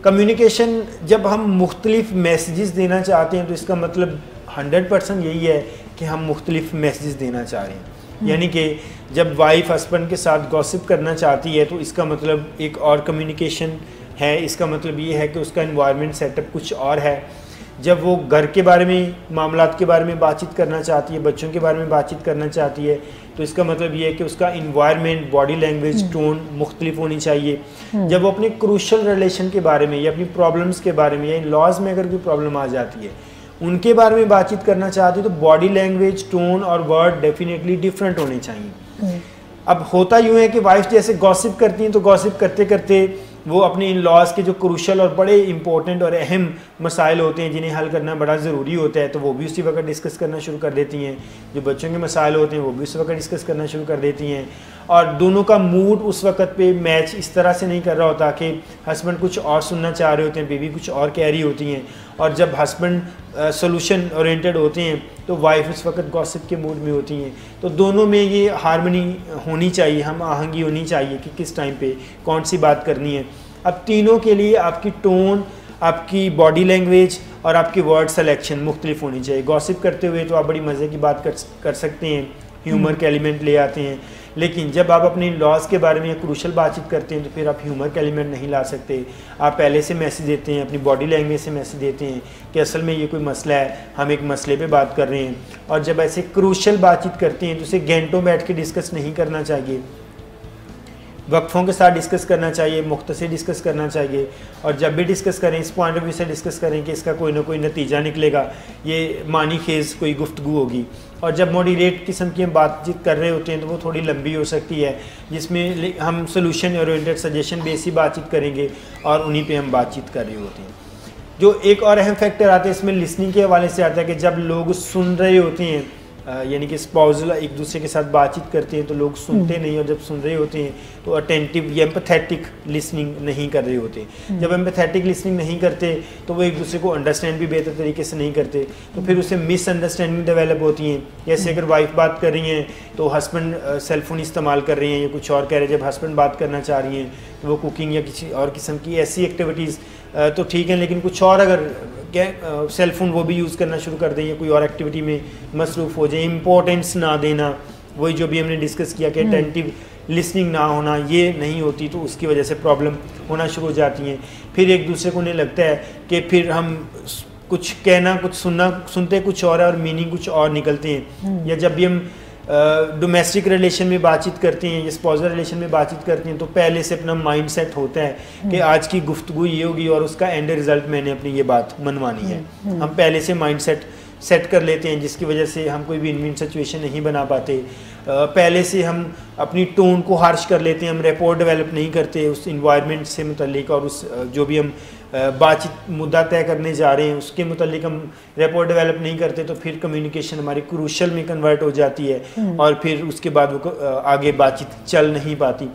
Speaker 2: कम्युनिकेशन जब हम मुख्तलिफ मैसेजेस देना चाहते हैं तो इसका मतलब 100% यही है कि हम मुख्तलिफ मैसेजेस देना चाह रहे हैं। यानी कि जब वाइफ हस्बैंड के साथ गॉसिप करना चाहती है तो इसका मतलब एक और कम्युनिकेशन है, इसका मतलब ये है कि उसका एनवायरनमेंट सेटअप कुछ और है। जब वो घर के बारे में, मामलात के बारे में बातचीत करना चाहती है, बच्चों के बारे में बातचीत करना चाहती है, तो इसका मतलब ये है कि उसका इन्वायरमेंट, बॉडी लैंग्वेज, टोन मुख्तलिफ होनी चाहिए। जब वो अपने क्रूशल रिलेशन के बारे में या अपनी प्रॉब्लम्स के बारे में या इन लॉज में अगर कोई प्रॉब्लम आ जाती है उनके बारे में बातचीत करना चाहती है तो बॉडी लैंग्वेज, टोन और वर्ड डेफिनेटली डिफरेंट होने चाहिए। अब होता यूँ है कि वाइफ जैसे गॉसिप करती हैं तो गॉसिप करते करते वो अपने इन लॉज के जो क्रूशल और बड़े इंपॉर्टेंट और अहम मसाइल होते हैं जिन्हें हल करना बड़ा ज़रूरी होता है तो वो भी उसी वक्त डिस्कस करना शुरू कर देती हैं। जो बच्चों के मसाइल होते हैं वो भी उस वक्त डिस्कस करना शुरू कर देती हैं। और दोनों का मूड उस वक्त पे मैच इस तरह से नहीं कर रहा होता कि हस्बैंड कुछ और सुनना चाह रहे होते हैं, बीवी कुछ और कह रही होती हैं। और जब हस्बैंड सोल्यूशन ओरिएंटेड होते हैं तो वाइफ उस वक्त गॉसिप के मूड में होती हैं। तो दोनों में ये हार्मनी होनी चाहिए, हम आहंगी होनी चाहिए कि किस टाइम पे कौन सी बात करनी है। अब तीनों के लिए आपकी टोन, आपकी बॉडी लैंग्वेज और आपकी वर्ड सिलेक्शन मुख्तलिफ होनी चाहिए। गॉसिप करते हुए तो आप बड़ी मज़े की बात कर सकते हैं, ह्यूमर के एलिमेंट ले आते हैं, लेकिन जब आप अपने लॉज के बारे में क्रूशल बातचीत करते हैं तो फिर आप ह्यूमर के एलिमेंट नहीं ला सकते। आप पहले से मैसेज देते हैं, अपनी बॉडी लैंग्वेज से मैसेज देते हैं कि असल में ये कोई मसला है, हम एक मसले पे बात कर रहे हैं। और जब ऐसे क्रूशल बातचीत करते हैं तो उसे घंटों बैठ के डिस्कस नहीं करना चाहिए, वक्फों के साथ डिस्कस करना चाहिए, मुख्तसर डिस्कस करना चाहिए। और जब भी डिस्कस करें इस पॉइंट ऑफ व्यू से डिस्कस करें कि इसका कोई ना कोई नतीजा निकलेगा, ये मानी खेज कोई गुफ्तगू होगी। और जब मॉडरेट किस्म की हम बातचीत कर रहे होते हैं तो वो थोड़ी लंबी हो सकती है, जिसमें हम सोल्यूशन ओरिएंटेड सजेशन बेस्ड बातचीत करेंगे और उन्हीं पे हम बातचीत कर रहे होते हैं। जो एक और अहम फैक्टर आता है इसमें लिसनिंग के हवाले से आता है कि जब लोग सुन रहे होते हैं, यानी कि स्पाउसल एक दूसरे के साथ बातचीत करते हैं तो लोग सुनते नहीं, और जब सुन रहे होते हैं तो अटेंटिव या एम्पैथेटिक लिसनिंग नहीं कर रहे होते। जब एम्पैथेटिक लिसनिंग नहीं करते तो वो एक दूसरे को अंडरस्टैंड भी बेहतर तरीके से नहीं करते, तो फिर उससे मिसअंडरस्टैंडिंग डेवलप होती हैं। जैसे अगर वाइफ बात कर रही हैं तो हस्बैंड सेलफोन इस्तेमाल कर रहे हैं या कुछ और कह रहे हैं, जब हस्बैंड बात करना चाह रही हैं तो वो कुकिंग या किसी और किस्म की ऐसी एक्टिविटीज़ तो ठीक है, लेकिन कुछ और अगर क्या सेल फोन वो भी यूज़ करना शुरू कर दें या कोई और एक्टिविटी में मसरूफ़ हो जाए, इम्पोर्टेंस ना देना, वही जो भी हमने डिस्कस किया कि अटेंटिव लिसनिंग ना होना, ये नहीं होती तो उसकी वजह से प्रॉब्लम होना शुरू हो जाती हैं। फिर एक दूसरे को उन्हें लगता है कि फिर हम कुछ कहना कुछ सुनते कुछ और है और मीनिंग कुछ और निकलते हैं। या जब भी हम डोमेस्टिक रिलेशन में बातचीत करते हैं या स्पाउसल रिलेशन में बातचीत करते हैं तो पहले से अपना माइंड सेट होता है कि आज की गुफ्तगू ये होगी और उसका एंड रिजल्ट मैंने अपनी ये बात मनवानी है। हम पहले से माइंड सेट कर लेते हैं, जिसकी वजह से हम कोई विन विन सिचुएशन नहीं बना पाते। पहले से हम अपनी टोन को हार्श कर लेते हैं, हम रैपोर्ट डेवलप नहीं करते उस इन्वायरमेंट से मुतल्लिक, और उस जो भी हम बातचीत मुद्दा तय करने जा रहे हैं उसके मुतल्लिक हम रैपोर्ट डेवलप नहीं करते, तो फिर कम्युनिकेशन हमारी क्रूशल में कन्वर्ट हो जाती है और फिर उसके बाद वो आगे बातचीत चल नहीं पाती।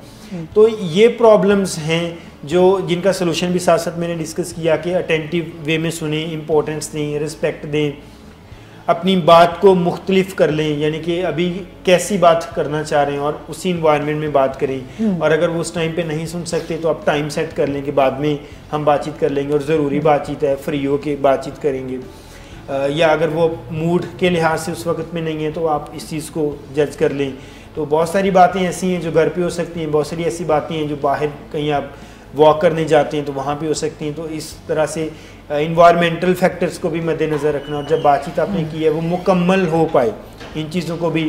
Speaker 2: तो ये प्रॉब्लम्स हैं जो जिनका सोल्यूशन भी साथ साथ मैंने डिस्कस किया कि अटेंटिव वे में सुने, इम्पोर्टेंस दें, रिस्पेक्ट दें, अपनी बात को मुख्तलिफ कर लें, यानी कि अभी कैसी बात करना चाह रहे हैं और उसी इन्वायरमेंट में बात करें। और अगर वो उस टाइम पे नहीं सुन सकते तो आप टाइम सेट कर लें कि बाद में हम बातचीत कर लेंगे और ज़रूरी बातचीत है, फ्री हो के बातचीत करेंगे। या अगर वो मूड के लिहाज से उस वक्त में नहीं है तो आप इस चीज़ को जज कर लें। तो बहुत सारी बातें ऐसी हैं जो घर पे हो सकती हैं, बहुत सारी ऐसी बातें हैं जो बाहर कहीं आप वॉक करने जाते हैं तो वहाँ पे हो सकती हैं। तो इस तरह से इन्वायरमेंटल फैक्टर्स को भी मद्देनज़र रखना, और जब बातचीत आपने की है वो मुकम्मल हो पाए, इन चीज़ों को भी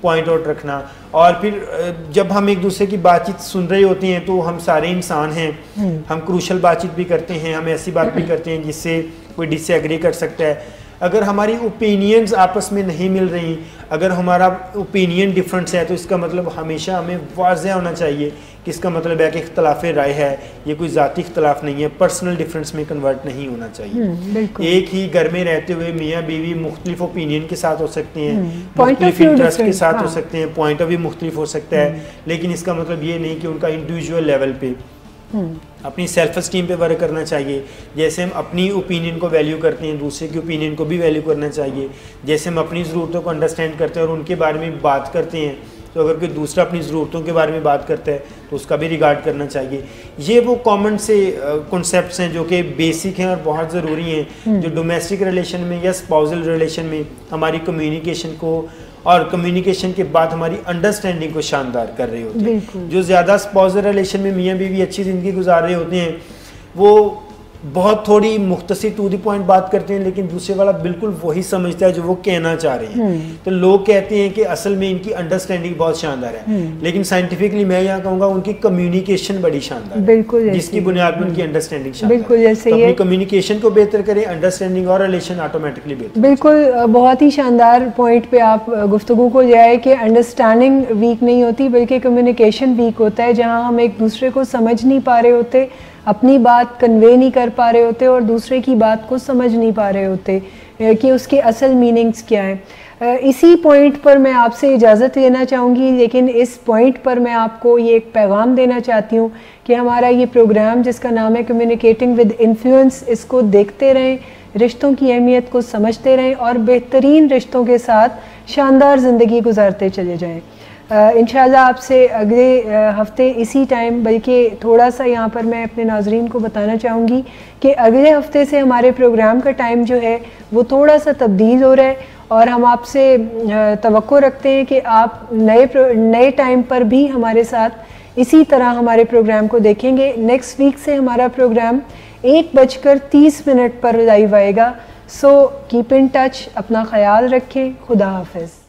Speaker 2: पॉइंट आउट रखना। और फिर जब हम एक दूसरे की बातचीत सुन रहे होते हैं तो हम सारे इंसान हैं, हम क्रूशल बातचीत भी करते हैं, हम ऐसी बात भी करते हैं जिससे कोई डिसएग्री कर सकता है। अगर हमारी ओपिनियंस आपस में नहीं मिल रही, अगर हमारा ओपिनियन डिफरेंस है तो इसका मतलब हमेशा हमें वाज़ेह होना चाहिए कि इसका मतलब है कि इख्तलाफ राय है, ये कोई ज़ाती इख्तलाफ नहीं है, पर्सनल डिफरेंस में कन्वर्ट नहीं होना चाहिए। एक ही घर में रहते हुए मियाँ बीवी मुख्तलिफ ओपिनियन के साथ हो सकते हैं, मुख्तलिफ इंटरेस्ट के साथ हो सकते हैं, पॉइंट ऑफ व्यू मुख्तलिफ हो सकता है, लेकिन इसका मतलब ये नहीं कि उनका इंडिविजुअल लेवल पे अपनी सेल्फ एस्टीम पे वर्क करना चाहिए। जैसे हम अपनी ओपिनियन को वैल्यू करते हैं, दूसरे की ओपिनियन को भी वैल्यू करना चाहिए। जैसे हम अपनी ज़रूरतों को अंडरस्टैंड करते हैं और उनके बारे में बात करते हैं, तो अगर कोई दूसरा अपनी ज़रूरतों के बारे में बात करता है तो उसका भी रिगार्ड करना चाहिए। ये वो कॉमन से कॉन्सेप्ट्स हैं जो कि बेसिक हैं और बहुत ज़रूरी हैं, जो डोमेस्टिक रिलेशन में या स्पाउसल रिलेशन में हमारी कम्युनिकेशन को और कम्युनिकेशन के बाद हमारी अंडरस्टैंडिंग को शानदार कर रहे होते हैं। जो ज़्यादा स्पाउसल रिलेशन में मियाँ बीवी अच्छी ज़िंदगी गुजार रहे होते हैं वो बहुत थोड़ी मुख्तसर टू द पॉइंट बात करते हैं, लेकिन दूसरे वाला बिल्कुल वही समझता है जो वो कहना चाह रहे हैं। तो लोग कहते हैं कि असल में इनकी अंडरस्टैंडिंग बहुत शानदार है, लेकिन साइंटिफिकली मैं यहाँ कहूँगा उनकी कम्युनिकेशन बड़ी शानदार है, बिल्कुल, जिसकी बुनियाद पर उनकी अंडरस्टैंडिंग शानदार है। बिल्कुल जैसे अपनी कम्युनिकेशन को बेहतर करें, अंडरस्टैंडिंग और रिलेशन ऑटोमेटिकली बेहतर।
Speaker 1: बिल्कुल, बहुत ही शानदार पॉइंट पे आप गुफ्तगू को जाए कि अंडरस्टैंडिंग वीक नहीं होती बल्कि कम्युनिकेशन वीक होता है, जहाँ हम एक दूसरे को समझ नहीं पा रहे होते, अपनी बात कन्वे नहीं कर पा रहे होते और दूसरे की बात को समझ नहीं पा रहे होते कि उसके असल मीनिंग्स क्या हैं। इसी पॉइंट पर मैं आपसे इजाज़त लेना चाहूँगी, लेकिन इस पॉइंट पर मैं आपको ये एक पैगाम देना चाहती हूँ कि हमारा ये प्रोग्राम जिसका नाम है कम्युनिकेटिंग विद इन्फ्लुएंस, इसको देखते रहें, रिश्तों की अहमियत को समझते रहें और बेहतरीन रिश्तों के साथ शानदार ज़िंदगी गुजारते चले जाएँ। इंशाल्लाह आपसे अगले हफ़्ते इसी टाइम, बल्कि थोड़ा सा यहाँ पर मैं अपने नाज़रीन को बताना चाहूँगी कि अगले हफ़्ते से हमारे प्रोग्राम का टाइम जो है वो थोड़ा सा तब्दील हो रहा है, और हम आपसे तवक्को रखते हैं कि आप नए टाइम पर भी हमारे साथ इसी तरह हमारे प्रोग्राम को देखेंगे। नेक्स्ट वीक से हमारा प्रोग्राम 1:30 पर लाइव आएगा। सो कीप इन टच, अपना ख्याल रखें, खुदा हाफिज़।